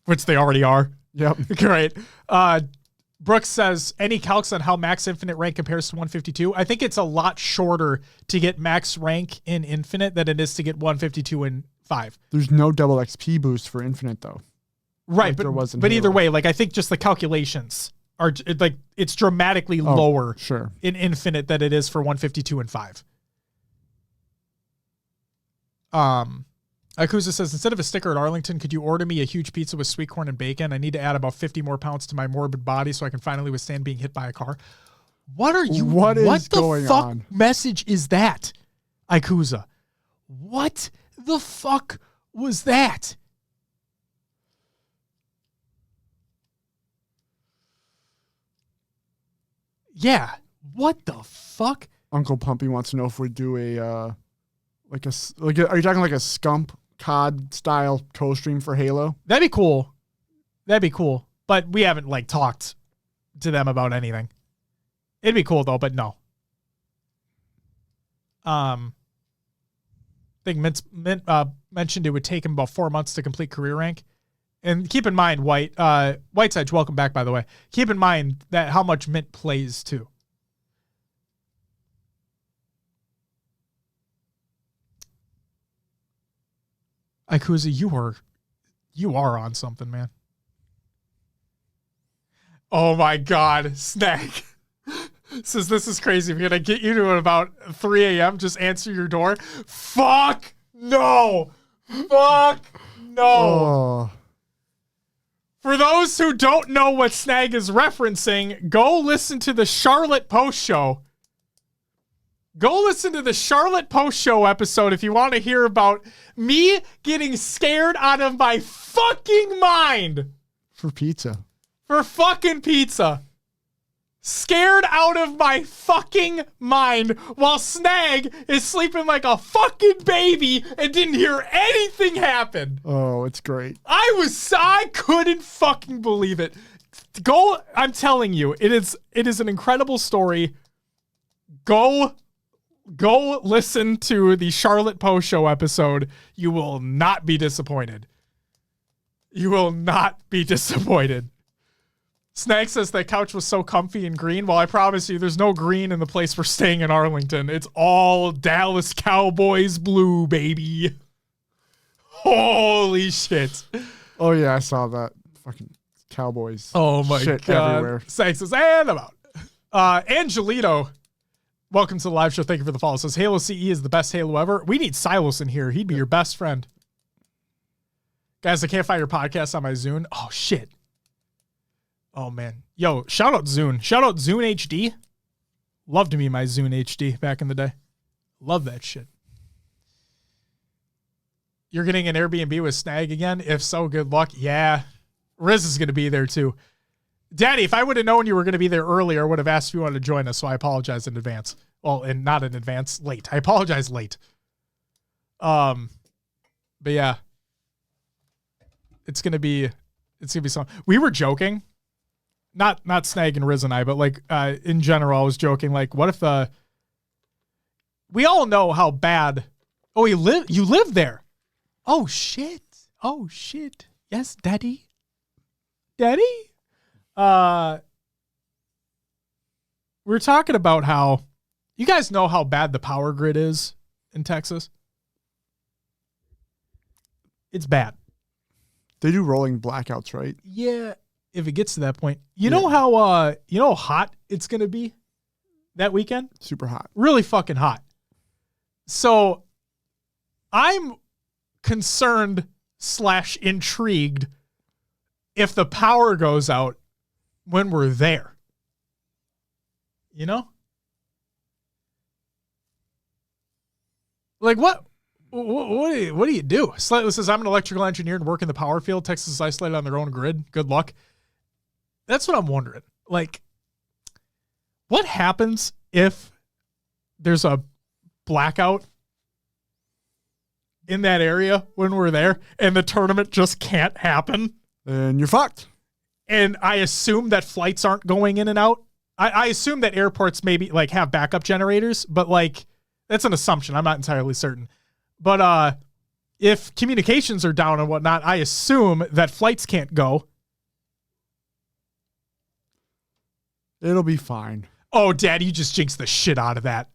Which they already are. Yep. Great. Brooks says, any calcs on how max infinite rank compares to 152? I think it's a lot shorter to get max rank in infinite than it is to get 152 in 5. There's no double XP boost for infinite, though. Right, like but either way, like I think just the calculations are like it's dramatically lower in infinite than it is for 152 and 5. Akuza says, instead of a sticker at Arlington, could you order me a huge pizza with sweet corn and bacon? I need to add about 50 more pounds to my morbid body so I can finally withstand being hit by a car. What is going on? Message is that, Akuza? What the fuck was that? Yeah. What the fuck? Uncle Pumpy wants to know if we do are you talking like a Scump COD style co-stream for Halo? That'd be cool. But we haven't talked to them about anything. It'd be cool though, but no. I think Mint mentioned it would take him about 4 months to complete career rank. And keep in mind, Whiteside, welcome back, by the way. Keep in mind that how much Mint plays too. Ikuza, you are on something, man. Oh my God, Snag says this is crazy. We're gonna get you to about 3 a.m. Just answer your door. Fuck no. Oh. For those who don't know what Snag is referencing, go listen to the Charlotte Post Show. Go listen to the Charlotte Post Show episode if you want to hear about me getting scared out of my fucking mind. For pizza. For fucking pizza. Scared out of my fucking mind while Snag is sleeping like a fucking baby and didn't hear anything happen. Oh, it's great. I couldn't fucking believe it. I'm telling you, it is an incredible story. Go listen to the Charlotte Post Show episode. You will not be disappointed. You will not be disappointed. Snag says that couch was so comfy and green. Well, I promise you, there's no green in the place we're staying in Arlington. It's all Dallas Cowboys blue, baby. Holy shit. Oh, yeah, I saw that. Fucking Cowboys. Oh my shit God. everywhere. Thanks. And I'm out. Angelito, welcome to the live show. Thank you for the follow. Says Halo CE is the best Halo ever. We need Silas in here. He'd be your best friend. Guys, I can't find your podcast on my Zune. Oh, shit. Oh, man. Yo, shout out Zune. Shout out Zune HD. Loved me my Zune HD back in the day. Love that shit. You're getting an Airbnb with Snag again? If so, good luck. Yeah. Riz is going to be there too. Daddy, if I would have known you were going to be there earlier, I would have asked if you wanted to join us, so I apologize in advance. Well, and not in advance, late. I apologize late. But yeah. It's going to be something. We were joking. Not Snag and Riz and I, but like in general, I was joking, like, what if we all know how bad. Oh, you live there. Oh shit. Yes, Daddy. We're talking about how you guys know how bad the power grid is in Texas. It's bad. They do rolling blackouts, right? Yeah, if it gets to that point. You know how hot it's going to be that weekend? Super hot. Really fucking hot. So I'm concerned / intrigued if the power goes out when we're there. You know? Like what do you do? Slightly says, I'm an electrical engineer and work in the power field. Texas is isolated on their own grid. Good luck. That's what I'm wondering. Like, what happens if there's a blackout in that area when we're there and the tournament just can't happen? Then you're fucked. And I assume that flights aren't going in and out. I assume that airports maybe like have backup generators, but like that's an assumption. I'm not entirely certain. But if communications are down and whatnot, I assume that flights can't go. It'll be fine. Oh, Daddy, you just jinxed the shit out of that.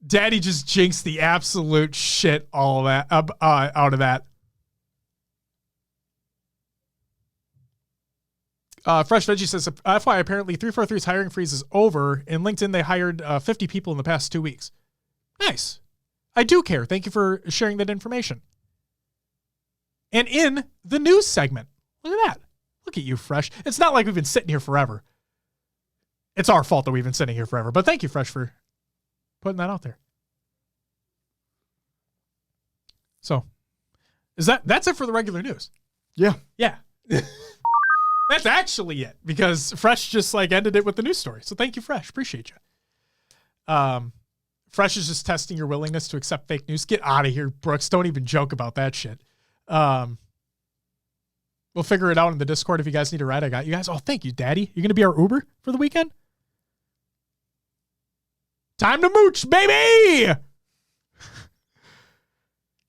Daddy just jinxed the absolute shit all of that out of that. Fresh Veggie says, FYI, apparently 343's hiring freeze is over. In LinkedIn, they hired 50 people in the past 2 weeks. Nice. I do care. Thank you for sharing that information. And in the news segment, look at that. Look at you, Fresh. It's not like we've been sitting here forever. It's our fault that we've been sitting here forever. But thank you, Fresh, for putting that out there. So, that's it for the regular news? Yeah. Yeah. That's actually it, because Fresh just like ended it with the news story. So thank you, Fresh. Appreciate you. Fresh is just testing your willingness to accept fake news. Get out of here, Brooks. Don't even joke about that shit. We'll figure it out in the Discord. If you guys need a ride, I got you guys. Oh, thank you, Daddy. You're going to be our Uber for the weekend? Time to mooch, baby!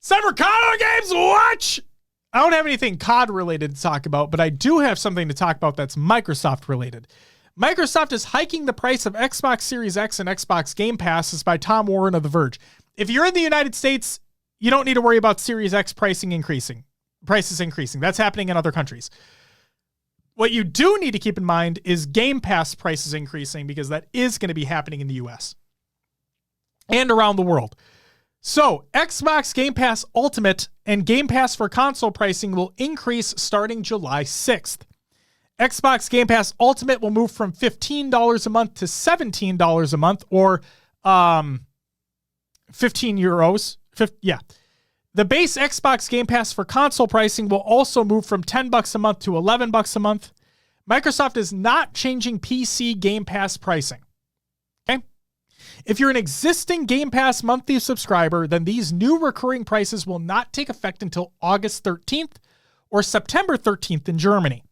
Summer COD games, watch! I don't have anything COD related to talk about, but I do have something to talk about that's Microsoft related. Microsoft is hiking the price of Xbox Series X and Xbox Game Pass. Is by Tom Warren of The Verge. If you're in the United States, you don't need to worry about Series X prices increasing. That's happening in other countries. What you do need to keep in mind is Game Pass prices increasing, because that is going to be happening in the US and around the world. So, Xbox Game Pass Ultimate and Game Pass for console pricing will increase starting July 6th. Xbox Game Pass Ultimate will move from $15 a month to $17 a month, or 15 euros. The base Xbox Game Pass for console pricing will also move from $10 a month to $11 a month. Microsoft is not changing PC Game Pass pricing. Okay? If you're an existing Game Pass monthly subscriber, then these new recurring prices will not take effect until August 13th or September 13th in Germany.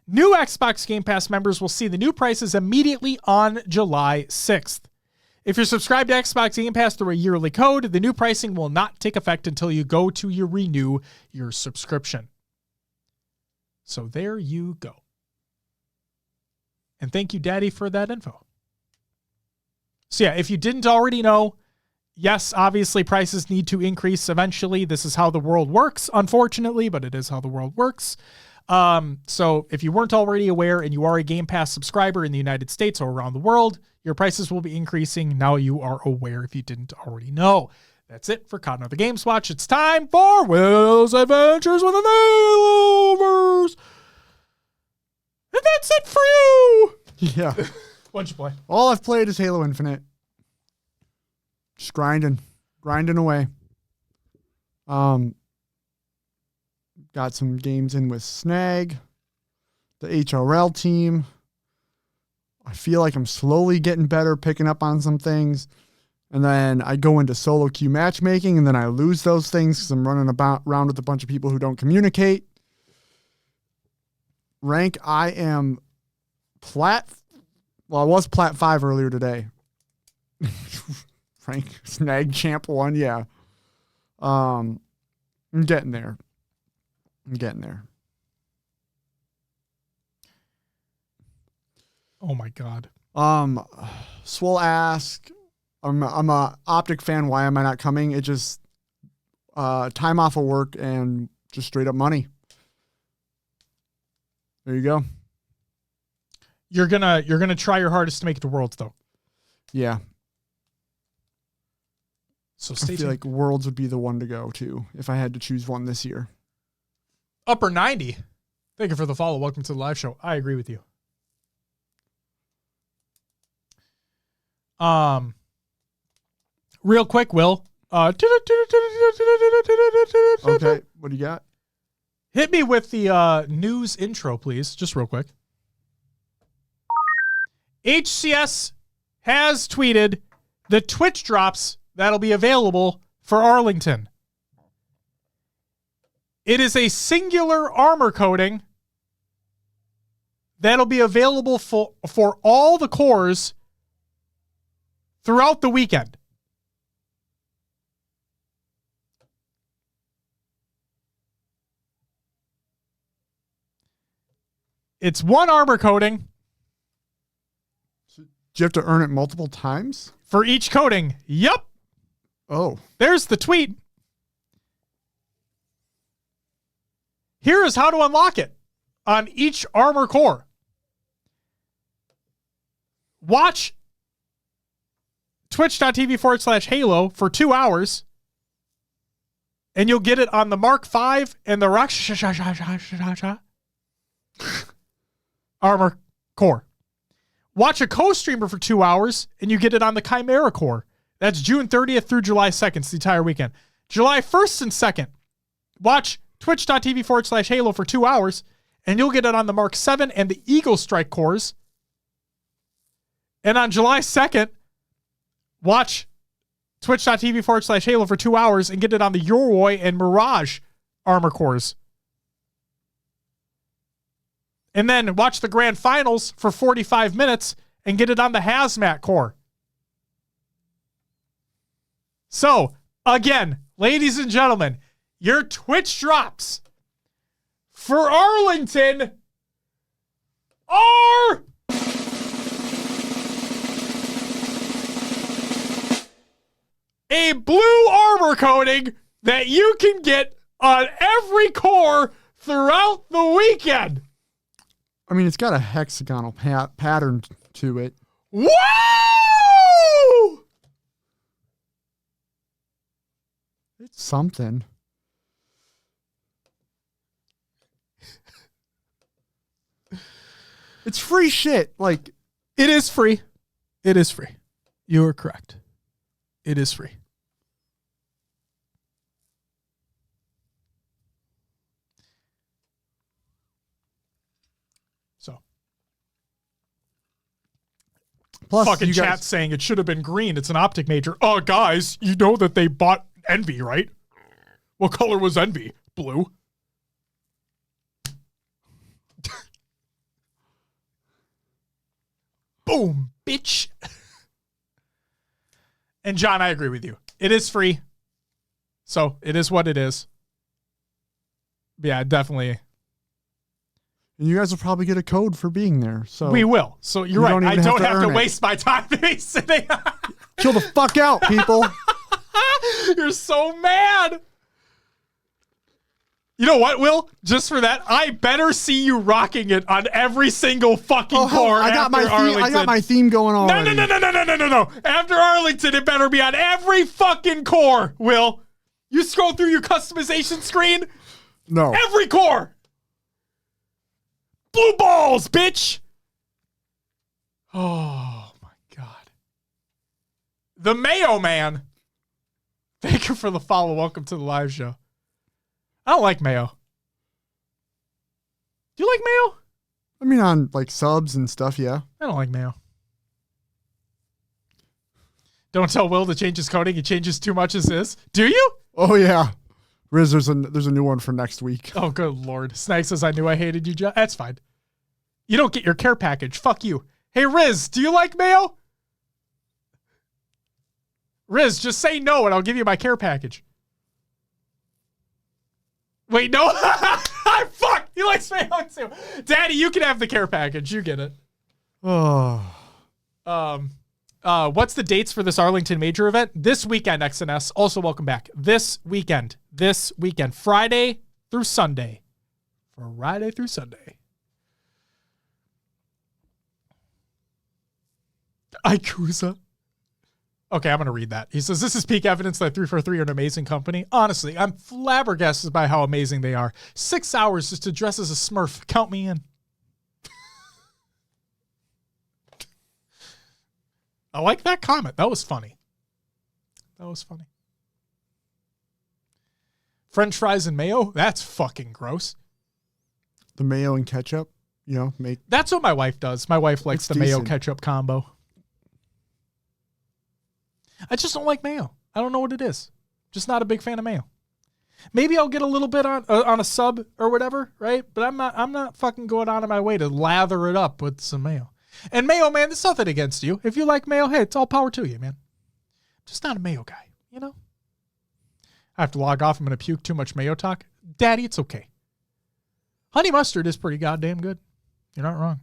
New Xbox Game Pass members will see the new prices immediately on July 6th. If you're subscribed to Xbox Game Pass through a yearly code, the new pricing will not take effect until you go to renew your subscription. So there you go. And thank you, Daddy, for that info. So yeah, if you didn't already know, Yes, obviously prices need to increase eventually. This is how the world works, unfortunately, but it is how the world works. So if you weren't already aware and you are a Game Pass subscriber in the United States or around the world, your prices will be increasing. Now you are aware if you didn't already know. That's it for Caught Another Games Watch. It's time for Will's Adventures with the Nailovers. And that's it for you. Yeah. What'd you play? All I've played is Halo Infinite. Just grinding away. Got some games in with Snag, the HRL team. I feel like I'm slowly getting better, picking up on some things. And then I go into solo queue matchmaking, and then I lose those things because I'm running around with a bunch of people who don't communicate. Rank, I am I was plat 5 earlier today. Rank Snag Champ 1, yeah. I'm getting there. Oh my God. Swole ask, I'm a Optic fan. Why am I not coming? It just time off of work and just straight up money. There you go. You're gonna try your hardest to make it to Worlds though. Yeah. So I feel like Worlds would be the one to go to if I had to choose one this year. Upper 90. Thank you for the follow. Welcome to the live show. I agree with you. Real quick, Will. Okay, what do you got? Hit me with the news intro, please. Just real quick. HCS has tweeted the Twitch drops that'll be available for Arlington. It is a singular armor coating that'll be available for all the cores throughout the weekend. It's one armor coating. Do you have to earn it multiple times? For each coating. Yep. Oh. There's the tweet. Here is how to unlock it on each armor core. Watch twitch.tv/Halo for 2 hours, and you'll get it on the Mark V and the armor core. Watch a co-streamer for 2 hours, and you get it on the Chimera core. That's June 30th through July 2nd. It's the entire weekend. July 1st and 2nd, watch twitch.tv/Halo for 2 hours, and you'll get it on the Mark 7 and the Eagle Strike cores. And on July 2nd, watch twitch.tv/Halo for 2 hours and get it on the Yoroi and Mirage armor cores. And then watch the grand finals for 45 minutes and get it on the Hazmat core. So, again, ladies and gentlemen, your Twitch drops for Arlington are a blue armor coating that you can get on every core throughout the weekend. I mean, it's got a hexagonal pattern to it. Woo! It's something. It's free shit. Like, it is free. It is free. You are correct. It is free. So. Plus, fucking you chat guys, saying it should have been green. It's an Optic Major. Oh, guys, you know that they bought Envy, right? What color was Envy? Blue. Boom, bitch. And John, I agree with you. It is free. So it is what it is. Yeah, definitely. And you guys will probably get a code for being there. So we will. So you're right. I don't have to earn it. waste my time to be sitting. Chill the fuck out, people. You're so mad. You know what, Will? Just for that, I better see you rocking it on every single fucking core. I got my theme going on. No. After Arlington, it better be on every fucking core, Will. You scroll through your customization screen? No. Every core. Blue balls, bitch. Oh, my God. The Mayo Man. Thank you for the follow. Welcome to the live show. I don't like mayo. Do you like mayo? I mean, on like subs and stuff, yeah. I don't like mayo. Don't tell Will to change his coding. He changes too much as is. Do you? Oh, yeah. Riz, there's a new one for next week. Oh, good Lord. Snag says, I knew I hated you, Jeff. That's fine. You don't get your care package. Fuck you. Hey, Riz, do you like mayo? Riz, just say no and I'll give you my care package. Wait, no. Fuck. He likes mayo too. Daddy, you can have the care package. You get it. Oh. What's the dates for this Arlington Major event? This weekend, XNS. Also, welcome back. This weekend. Friday through Sunday. Friday through Sunday. Ikuza. Okay, I'm going to read that. He says, this is peak evidence that 343 are an amazing company. Honestly, I'm flabbergasted by how amazing they are. 6 hours just to dress as a Smurf. Count me in. I like that comment. That was funny. French fries and mayo? That's fucking gross. The mayo and ketchup, make. That's what my wife does. My wife likes the mayo ketchup combo. I just don't like mayo. I don't know what it is. Just not a big fan of mayo. Maybe I'll get a little bit on a sub or whatever, right? But I'm not fucking going out of my way to lather it up with some mayo. And mayo, man, there's nothing against you. If you like mayo, hey, it's all power to you, man. Just not a mayo guy, I have to log off. I'm going to puke too much mayo talk. Daddy, it's okay. Honey mustard is pretty goddamn good. You're not wrong.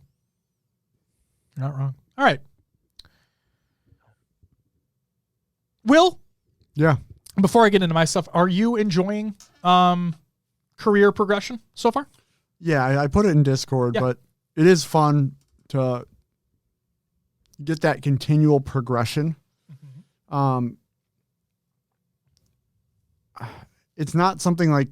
All right. Will? Yeah. Before I get into my stuff, are you enjoying career progression so far? Yeah, I put it in Discord, but it is fun to get that continual progression. Mm-hmm. It's not something like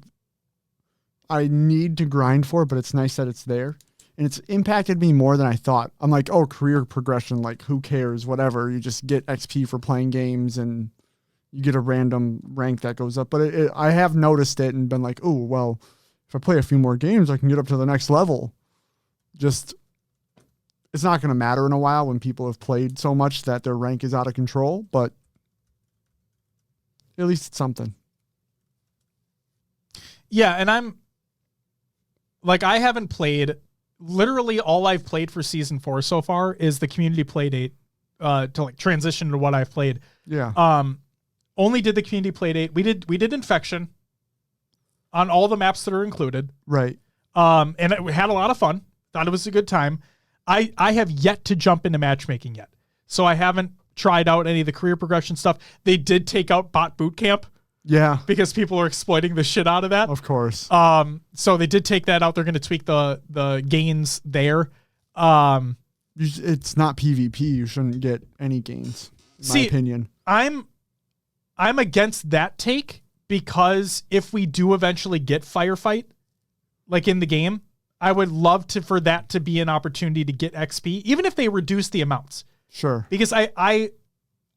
I need to grind for, but it's nice that it's there. And it's impacted me more than I thought. I'm like, oh, career progression, like who cares, whatever. You just get XP for playing games and you get a random rank that goes up. But I have noticed it and been like, oh, well, if I play a few more games, I can get up to the next level. Just, it's not going to matter in a while when people have played so much that their rank is out of control, but at least it's something. Yeah, and I haven't played. Literally all I've played for season 4 so far is the community play date to like transition to what I've played. Yeah. Only did the community play date. We did Infection on all the maps that are included. Right. And it had a lot of fun. Thought it was a good time. I have yet to jump into matchmaking yet. So I haven't tried out any of the career progression stuff. They did take out bot boot camp. Yeah. Because people are exploiting the shit out of that. Of course. So they did take that out. They're going to tweak the gains there. It's not PvP. You shouldn't get any gains, in my opinion. I'm against that take because if we do eventually get firefight, like in the game, I would love for that to be an opportunity to get XP, even if they reduce the amounts. Sure. Because I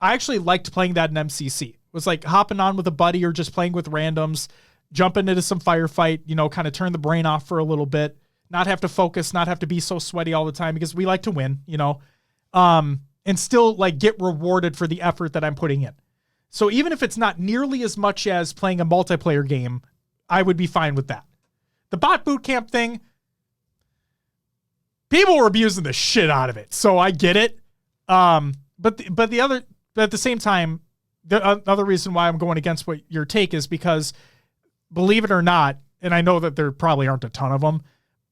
actually liked playing that in MCC. It was like hopping on with a buddy or just playing with randoms, jumping into some firefight, kind of turn the brain off for a little bit, not have to focus, not have to be so sweaty all the time because we like to win, and still like get rewarded for the effort that I'm putting in. So even if it's not nearly as much as playing a multiplayer game, I would be fine with that. The bot boot camp thing, people were abusing the shit out of it. So I get it. But at the same time, the other reason why I'm going against what your take is because, believe it or not, and I know that there probably aren't a ton of them,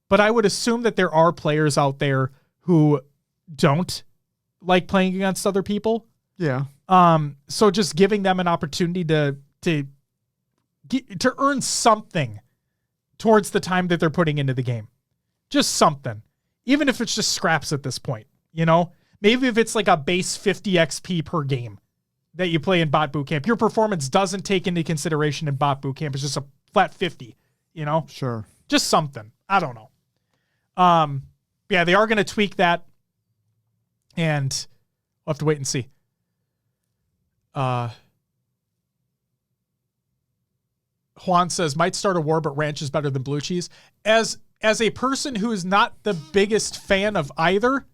but I would assume that there are players out there who don't like playing against other people. Yeah. So just giving them an opportunity to to earn something towards the time that they're putting into the game. Just something. Even if it's just scraps at this point, you know? Maybe if it's like a base 50 XP per game that you play in bot boot camp, your performance doesn't take into consideration in bot boot camp. It's just a flat 50, you know? Sure. Just something. I don't know. Yeah, they are going to tweak that, and we'll have to wait and see. Juan says, might start a war, but ranch is better than blue cheese. As a person who is not the biggest fan of either,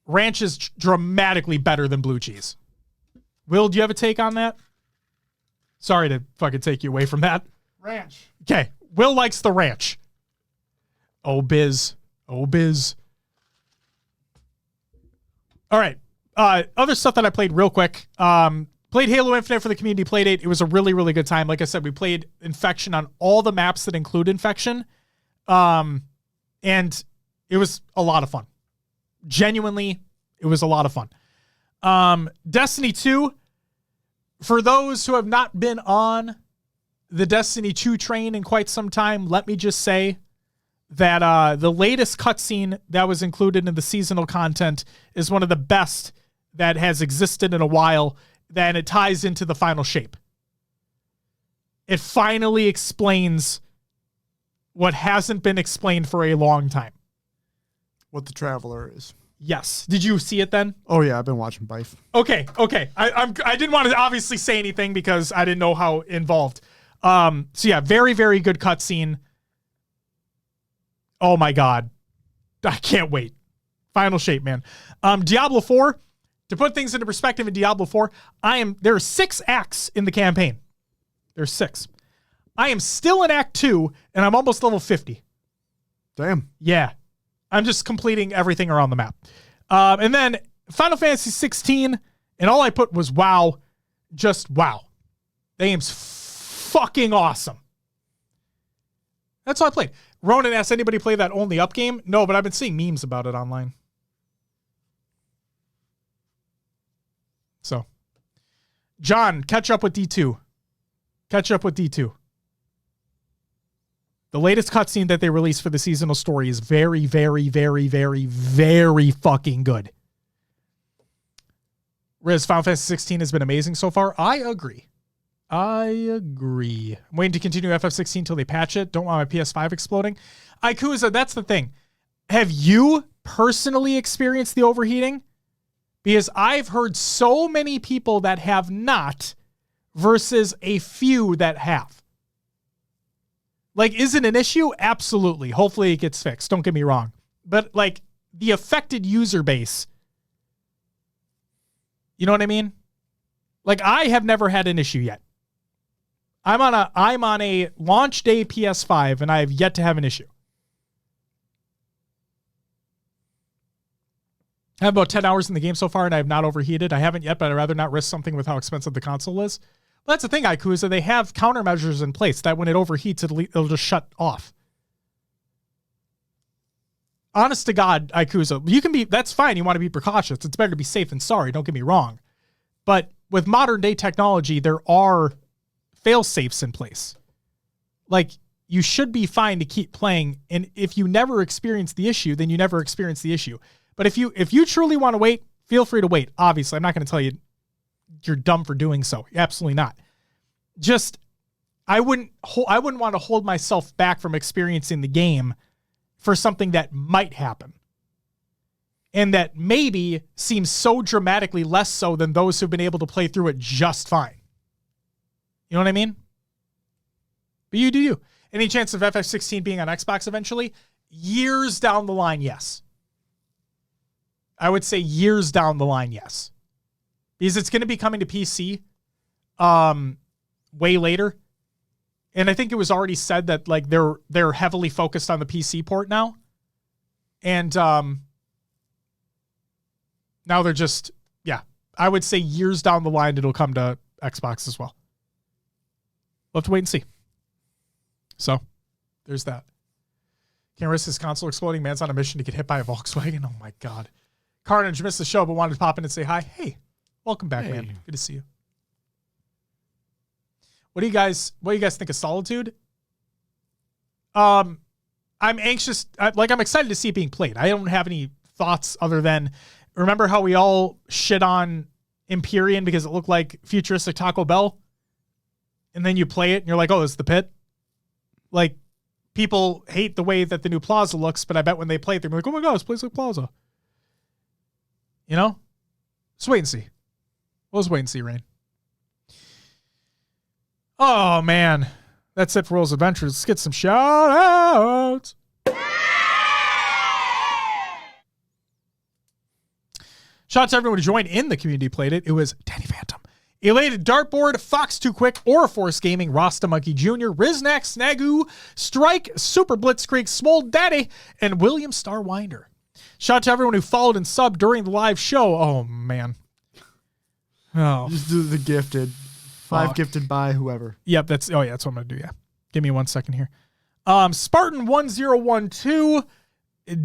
ranch is dramatically better than blue cheese. Will, do you have a take on that? Sorry to fucking take you away from that. Ranch. Okay. Will likes the ranch. Oh, biz. Oh, biz. All right. Other stuff that I played real quick. Played Halo Infinite for the community playdate. It was a really, really good time. Like I said, we played Infection on all the maps that include Infection. And it was a lot of fun. Genuinely, it was a lot of fun. Destiny 2, for those who have not been on the Destiny 2 train in quite some time, let me just say that the latest cutscene that was included in the seasonal content is one of the best that has existed in a while, then it ties into the final shape. It finally explains what hasn't been explained for a long time. What the Traveler is. Yes. Did you see it then? Oh, yeah. I've been watching Bife. Okay. I didn't want to obviously say anything because I didn't know how involved. So yeah, very, very good cutscene. Oh my God. I can't wait. Final shape, man. Diablo 4, to put things into perspective in Diablo 4, there are 6 acts in the campaign. There's 6. I am still in Act 2, and I'm almost level 50. Damn. Yeah. I'm just completing everything around the map. And then Final Fantasy 16, and all I put was wow. Just wow. The game's fucking awesome. That's all I played. Ronan asked, anybody play that only up game? No, but I've been seeing memes about it online. So, John, catch up with D2. Catch up with D2. The latest cutscene that they released for the seasonal story is very, very, very, very, very fucking good. Riz, Final Fantasy 16 has been amazing so far. I agree. I'm waiting to continue FF16 until they patch it. Don't want my PS5 exploding. Ikuza, that's the thing. Have you personally experienced the overheating? Because I've heard so many people that have not versus a few that have. Like, is it an issue? Absolutely. Hopefully it gets fixed. Don't get me wrong. But, like, the affected user base, you know what I mean? Like, I have never had an issue yet. I'm on a launch day PS5, and I have yet to have an issue. I have about 10 hours in the game so far, and I have not overheated. I haven't yet, but I'd rather not risk something with how expensive the console is. Well, that's the thing, Ikuza. They have countermeasures in place that when it overheats, it'll just shut off. Honest to God, Ikuza, that's fine. You want to be precautious. It's better to be safe than sorry. Don't get me wrong. But with modern day technology, there are fail safes in place. Like, you should be fine to keep playing. And if you never experience the issue, then you never experience the issue. But if you truly want to wait, feel free to wait. Obviously, I'm not going to tell you you're dumb for doing so. Absolutely not. Just, I wouldn't want to hold myself back from experiencing the game for something that might happen. And that maybe seems so dramatically less so than those who've been able to play through it just fine. You know what I mean? But you do you. Any chance of FF16 being on Xbox eventually? Years down the line, yes. I would say years down the line, yes. Because it's going to be coming to PC way later. And I think it was already said that like they're heavily focused on the PC port now. And now they're just, yeah, I would say years down the line it'll come to Xbox as well. We'll have to wait and see. So, there's that. Can't risk his console exploding. Man's on a mission to get hit by a Volkswagen. Oh my God. Carnage missed the show, but wanted to pop in and say hi. Hey, welcome back, man. Good to see you. What do you guys think of Solitude? I'm anxious. I'm excited to see it being played. I don't have any thoughts other than, remember how we all shit on Empyrean because it looked like futuristic Taco Bell? And then you play it and you're like, oh, it's the pit. Like, people hate the way that the new Plaza looks, but I bet when they play it, they're like, oh my God, this plays like Plaza. You know? Let's wait and see. Let's wait and see, Rain. Oh, man. That's it for Will's Adventures. Let's get some shout-outs. Shout out to everyone who joined in the community played it. It was Danny Phantom, Elated Dartboard, Fox Too Quick, Auraforce Gaming, Rasta Monkey Jr., Riznak, Snagu, Strike, Super Blitzkrieg, Smol Daddy, and William Starwinder. Shout out to everyone who followed and subbed during the live show. Oh, man. Oh. Just do the gifted. 5 gifted by whoever. Yep, that's what I'm going to do, yeah. Give me 1 second here. Spartan1012,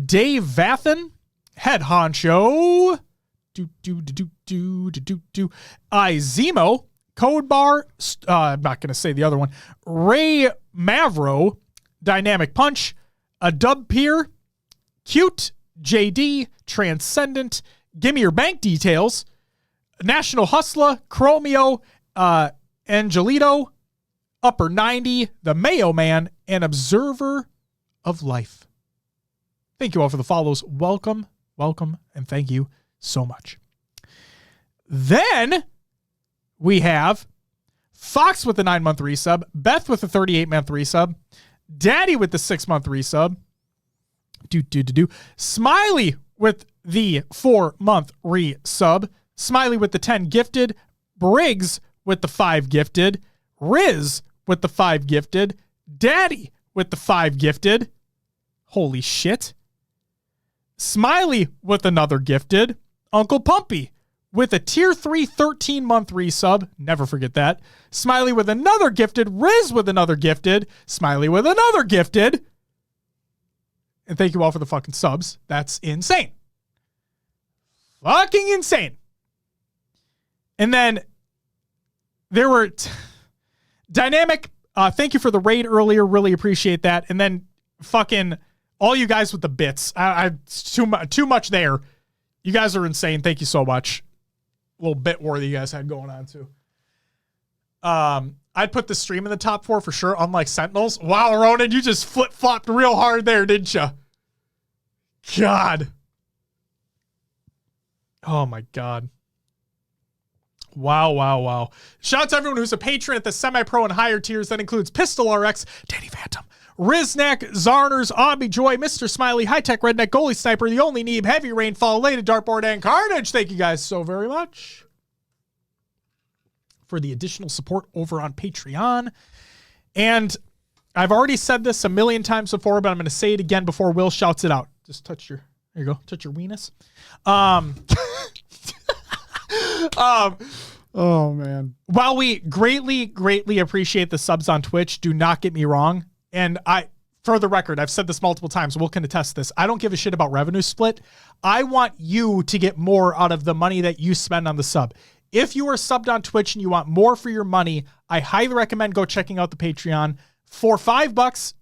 Dave Vathan, Head Honcho, Zemo, Code Bar, I'm not going to say the other one, Ray Mavro, Dynamic Punch, a Dub Peer, Cute, JD, Transcendent, Gimme Your Bank Details, National Hustler, Chromio, Angelito, Upper 90, The Mayo Man, and Observer of Life. Thank you all for the follows. Welcome, and thank you so much. Then we have Fox with the 9-month resub, Beth with the 38-month resub, Daddy with the 6-month resub, Smiley with the 4-month resub, Smiley with the 10 gifted, Briggs with the 5 gifted, Riz with the 5 gifted, Daddy with the 5 gifted. Holy shit. Smiley with another gifted, Uncle Pumpy with a tier 3 13-month resub. Never forget that. Smiley with another gifted, Riz with another gifted, Smiley with another gifted. And thank you all for the fucking subs. That's insane. Fucking insane. And then there were Dynamic. Thank you for the raid earlier. Really appreciate that. And then fucking all you guys with the bits. It's too much there. You guys are insane. Thank you so much. A little bit war that you guys had going on too. I'd put the stream in the top 4 for sure, unlike Sentinels. Wow, Ronan, you just flip-flopped real hard there, didn't you? God. Oh, my God. Wow. Shout out to everyone who's a patron at the semi-pro and higher tiers. That includes Pistol RX, Danny Phantom, Riznak, Zarners, Obby Joy, Mr. Smiley, High Tech Redneck, Goalie Sniper, The Only Neeb, Heavy Rainfall, Elated Dartboard, and Carnage. Thank you guys so very much for the additional support over on Patreon. And I've already said this a million times before, but I'm going to say it again before Will shouts it out. Just touch your, there you go, touch your weenus. Oh, man. While we greatly appreciate the subs on Twitch, do not get me wrong. And for the record, I've said this multiple times. Will can attest this. I don't give a shit about revenue split. I want you to get more out of the money that you spend on the sub. If you are subbed on Twitch and you want more for your money, I highly recommend go checking out the Patreon. For $5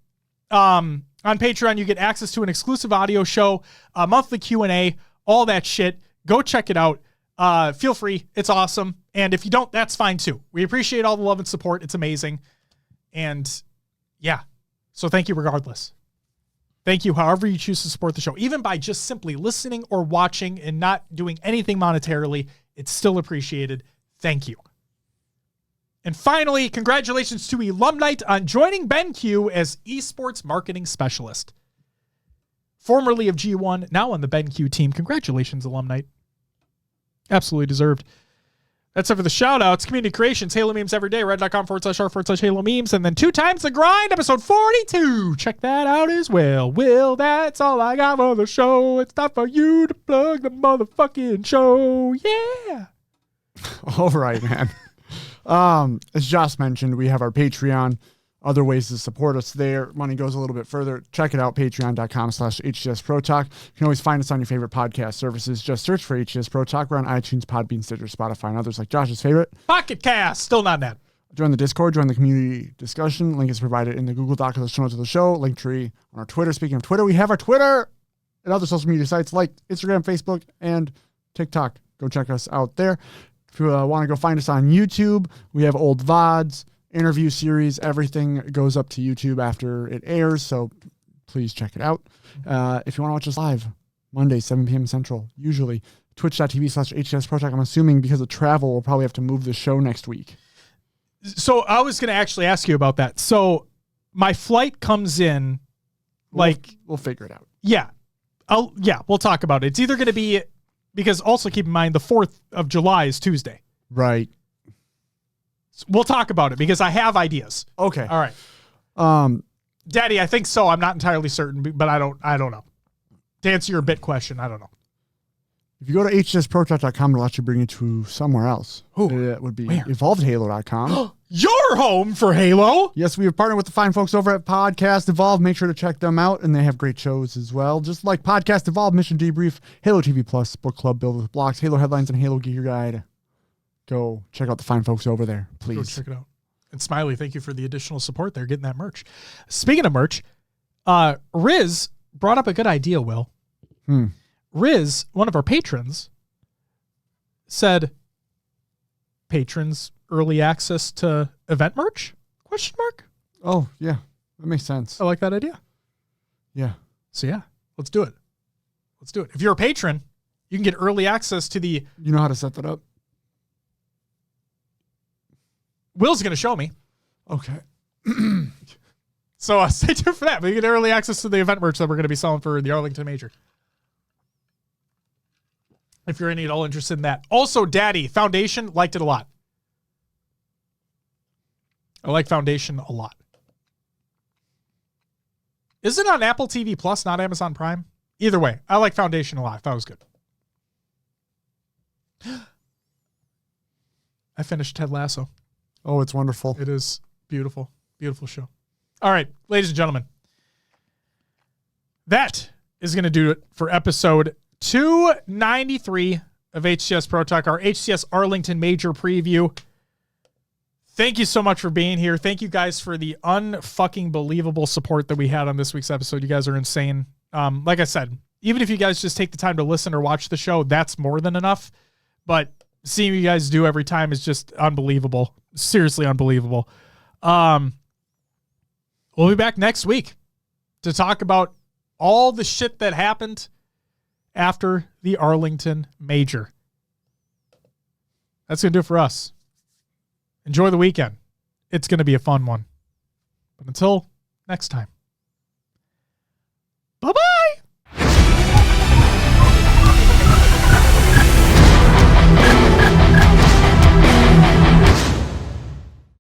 on Patreon, you get access to an exclusive audio show, a monthly Q&A, all that shit. Go check it out. Feel free. It's awesome. And if you don't, that's fine too. We appreciate all the love and support. It's amazing. And yeah, so thank you regardless. Thank you however you choose to support the show. Even by just simply listening or watching and not doing anything monetarily, it's still appreciated. Thank you. And finally, congratulations to Alumnite on joining BenQ as Esports Marketing Specialist. Formerly of G1, now on the BenQ team. Congratulations, Alumnite. Absolutely deserved. That's it for the shout-outs. Community creations, Halo Memes every day, red.com/r/Halo Memes, and then 2 times the grind, episode 42. Check that out as well. Will, that's all I got for the show. It's time for you to plug the motherfucking show. Yeah. All right, man. As Josh mentioned, we have our Patreon. Other ways to support us there. Money goes a little bit further. Check it out, patreon.com/HCS Pro Talk. You can always find us on your favorite podcast services. Just search for HCS Pro Talk. We're on iTunes, Podbean, Stitcher, Spotify, and others like Josh's favorite. Pocket Cast. Still not that. Join the Discord, join the community discussion. Link is provided in the Google Doc of the show notes of the show. Linktree on our Twitter. Speaking of Twitter, we have our Twitter and other social media sites like Instagram, Facebook, and TikTok. Go check us out there. If you want to go find us on YouTube, we have old VODs, interview series. Everything goes up to YouTube after it airs, so please check it out. If you want to watch us live, Monday, 7 p.m. Central, usually twitch.tv/HCS Pro Talk. I'm assuming because of travel, we'll probably have to move the show next week. So I was going to actually ask you about that. So my flight comes in We'll figure it out. Yeah. We'll talk about it. It's either going to be, because also keep in mind the 4th of July is Tuesday. Right. So we'll talk about it because I have ideas. Okay. All right. Daddy, I think so. I'm not entirely certain, but I don't know. To answer your bit question, I don't know. If you go to hcsprotalk.com, it'll actually bring you to somewhere else. It would be Where? evolvedhalo.com. Your home for Halo. Yes, we have partnered with the fine folks over at Podcast Evolve. Make sure to check them out, and they have great shows as well. Just like Podcast Evolve, Mission Debrief, Halo TV Plus, Book Club, Build with Blocks, Halo Headlines, and Halo Gear Guide. Go check out the fine folks over there, please. Go check it out. And Smiley, thank you for the additional support there, getting that merch. Speaking of merch, Riz brought up a good idea, Will. Riz, one of our patrons, said, patrons early access to event merch? Question mark? Oh, yeah. That makes sense. I like that idea. Yeah. So yeah, let's do it. Let's do it. If you're a patron, you can get early access to the... You know how to set that up? Will's going to show me. Okay. So stay tuned for that. But you get early access to the event merch that we're going to be selling for the Arlington Major. If you're any at all interested in that. Also, Daddy, Foundation, liked it a lot. I like Foundation a lot. Is it on Apple TV Plus, not Amazon Prime? Either way, I like Foundation a lot. I thought it was good. I finished Ted Lasso. Oh, it's wonderful. It is beautiful. Beautiful show. All right, ladies and gentlemen. That is going to do it for episode 293 of HCS Pro Talk, our HCS Arlington Major Preview. Thank you so much for being here. Thank you guys for the unfucking believable support that we had on this week's episode. You guys are insane. Like I said, even if you guys just take the time to listen or watch the show, that's more than enough. But seeing you guys do every time is just unbelievable. Seriously unbelievable. We'll be back next week to talk about all the shit that happened after the Arlington Major. That's going to do it for us. Enjoy the weekend. It's going to be a fun one. But until next time. Bye-bye.